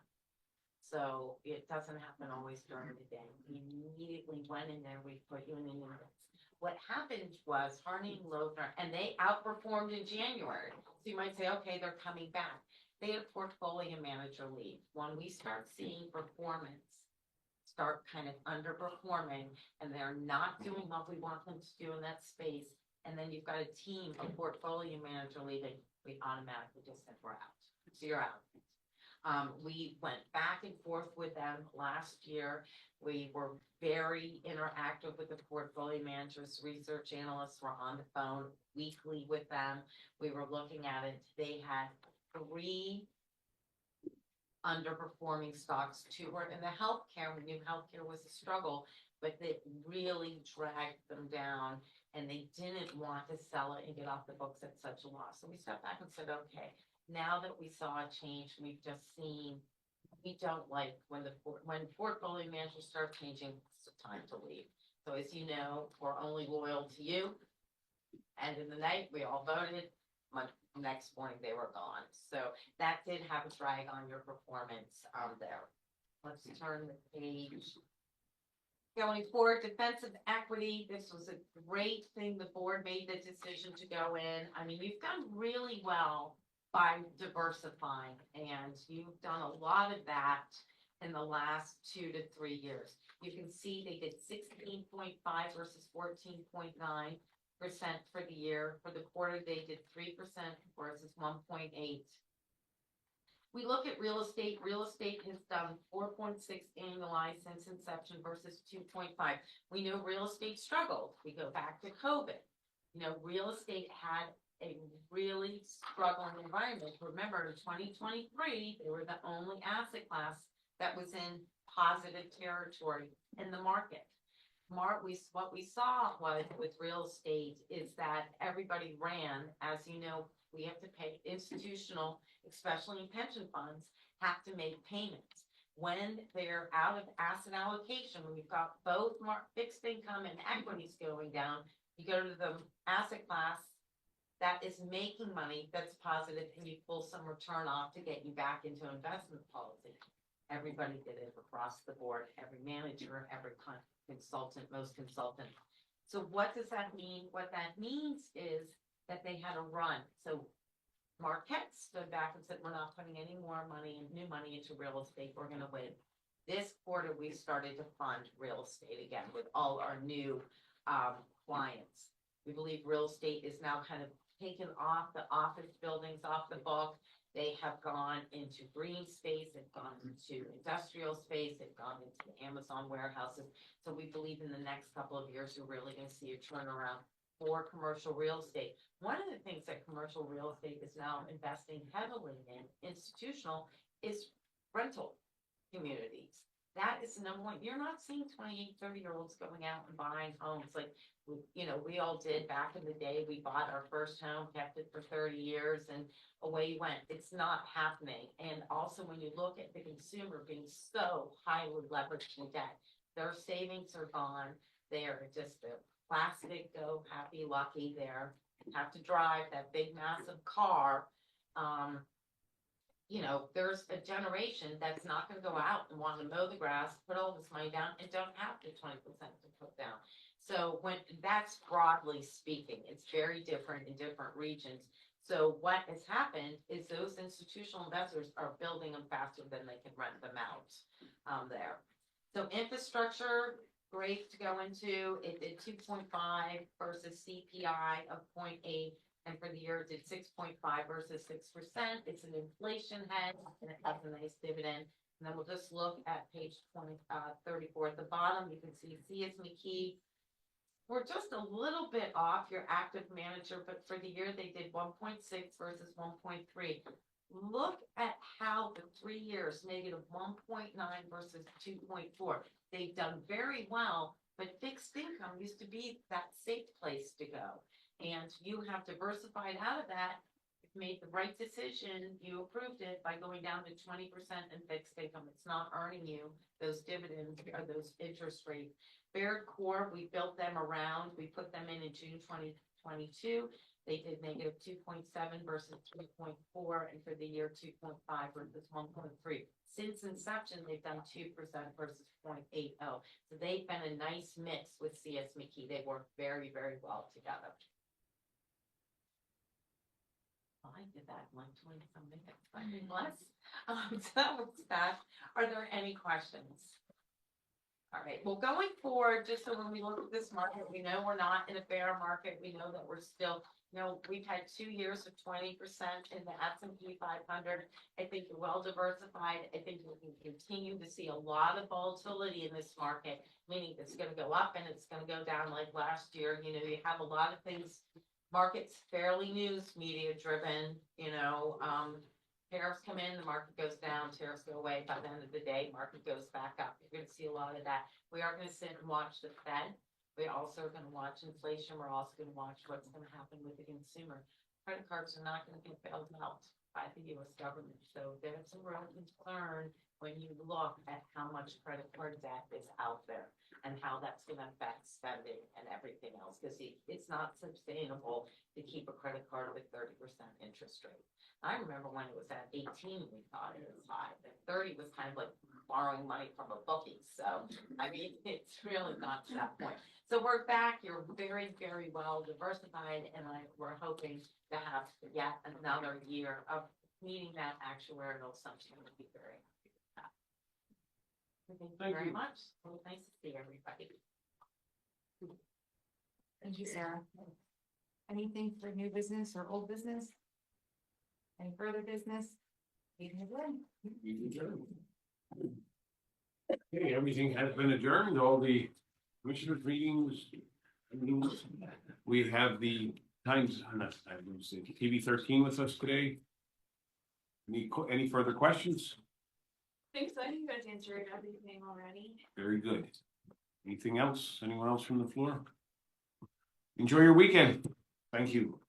Speaker 14: So it doesn't happen always during the day. We immediately went in there, we put you in the units. What happened was Harding Loevner, and they outperformed in January. So you might say, okay, they're coming back. They had a portfolio manager leave. When we start seeing performance start kind of underperforming and they're not doing what we want them to do in that space, and then you've got a team of portfolio manager leaving, we automatically just said we're out. So you're out. We went back and forth with them last year. We were very interactive with the portfolio managers. Research analysts were on the phone weekly with them. We were looking at it. They had 3 underperforming stocks. 2 were in the healthcare. We knew healthcare was a struggle, but it really dragged them down and they didn't want to sell it and get off the books at such a loss. So we stepped back and said, okay, now that we saw a change, we've just seen, we don't like when portfolio managers start changing, it's the time to leave. So as you know, we're only loyal to you. And in the night, we all voted. next morning they were gone. So that did have a drag on your performance, there. Let's turn the page. Going forward, defensive equity, this was a great thing. The board made the decision to go in. I mean, you've done really well by diversifying, and you've done a lot of that in the last 2 to 3 years. You can see they did 16.5 versus 14.9% for the year. For the quarter, they did 3% versus 1.8. We look at real estate. Real estate has done 4.6 annualized since inception versus 2.5. We know real estate struggled. We go back to COVID. You know, real estate had a really struggling environment. Remember, in 2023, they were the only asset class that was in positive territory in the market. What we saw was with real estate is that everybody ran, as you know, we have to pay institutional, especially in pension funds, have to make payments. When they're out of asset allocation, when we've got both fixed income and equities going down, you go to the asset class that is making money that's positive, and you pull some return off to get you back into investment policy. Everybody did it across the board, every manager, every consultant, most consultants. So what does that mean? What that means is that they had a run. So Marquette stood back and said, we're not putting any more money and new money into real estate. We're going to win. This quarter, we started to fund real estate again with all our new clients. We believe real estate is now kind of taken off the office buildings off the book. They have gone into green space, they've gone into industrial space, they've gone into the Amazon warehouses. So we believe in the next couple of years, you're really going to see a turnaround for commercial real estate. One of the things that commercial real estate is now investing heavily in, institutional, is rental communities. That is the number one. You're not seeing 28, 30-year-olds going out and buying homes like, you know, we all did back in the day. We bought our first home, kept it for 30 years, and away you went. It's not happening. And also when you look at the consumer being so highly leveraged in debt, their savings are gone. They are just a plastic go happy lucky there. Have to drive that big massive car. You know, there's a generation that's not going to go out and want to mow the grass, put all this money down, and don't have the 20% to put down. So when that's broadly speaking, it's very different in different regions. So what has happened is those institutional investors are building them faster than they can rent them out there. So infrastructure, great to go into. It did 2.5 versus CPI of 0.8. And for the year, it did 6.5 versus 6%. It's an inflation hedge, and it has a nice dividend. And then we'll just look at page 34 at the bottom. You can see CS McKee. We're just a little bit off your active manager, but for the year, they did 1.6 versus 1.3. Look at how the 3 years, negative 1.9 versus 2.4. They've done very well, but fixed income used to be that safe place to go. And you have diversified out of that. You've made the right decision. You approved it by going down to 20% in fixed income. It's not earning you those dividends or those interest rates. Baird Core, we built them around. We put them in June 2022. They did negative 2.7 versus 3.4, and for the year 2.5 versus 1.3. Since inception, they've done 2% versus 0.80. So they've been a nice mix with CS McKee. They work very, very well together. Well, I did that in like 20 some minutes. I mean, less. So with that, are there any questions? All right, well, going forward, just so when we look at this market, we know we're not in a bear market. We know that we're still, you know, we've had 2 years of 20% in the S&P 500. I think you're well diversified. I think we can continue to see a lot of volatility in this market, meaning it's going to go up and it's going to go down like last year. You know, you have a lot of things, market's fairly news media driven, you know, tariffs come in, the market goes down, tariffs go away. By the end of the day, market goes back up. You're going to see a lot of that. We are going to sit and watch the Fed. We also are going to watch inflation. We're also going to watch what's going to happen with the consumer. Credit cards are not going to get bailed out by the U.S. government. So there's some real concern when you look at how much credit card debt is out there and how that's going to affect spending and everything. everything else, because it's not sustainable to keep a credit card with 30% interest rate. I remember when it was at 18, we thought it was high, but 30 was kind of like borrowing money from a bookie, so, I mean, it's really not to that point. So we're back, you're very, very well diversified, and we're hoping to have yet another year of meeting that actuarial assumption. Would be very happy with that. Thank you
Speaker 1: Thank
Speaker 14: very
Speaker 1: you.
Speaker 14: much. Well, nice to see everybody.
Speaker 13: Thank you, Sarah. Anything for new business or old business? Any further business? Meeting adjourned.
Speaker 1: Okay, everything has been adjourned, all the commissioners meetings. We have the Times, TV 13 with us today. Any further questions?
Speaker 8: Think so, you guys answered everything already.
Speaker 1: Very good. Anything else? Anyone else from the floor? Enjoy your weekend. Thank you.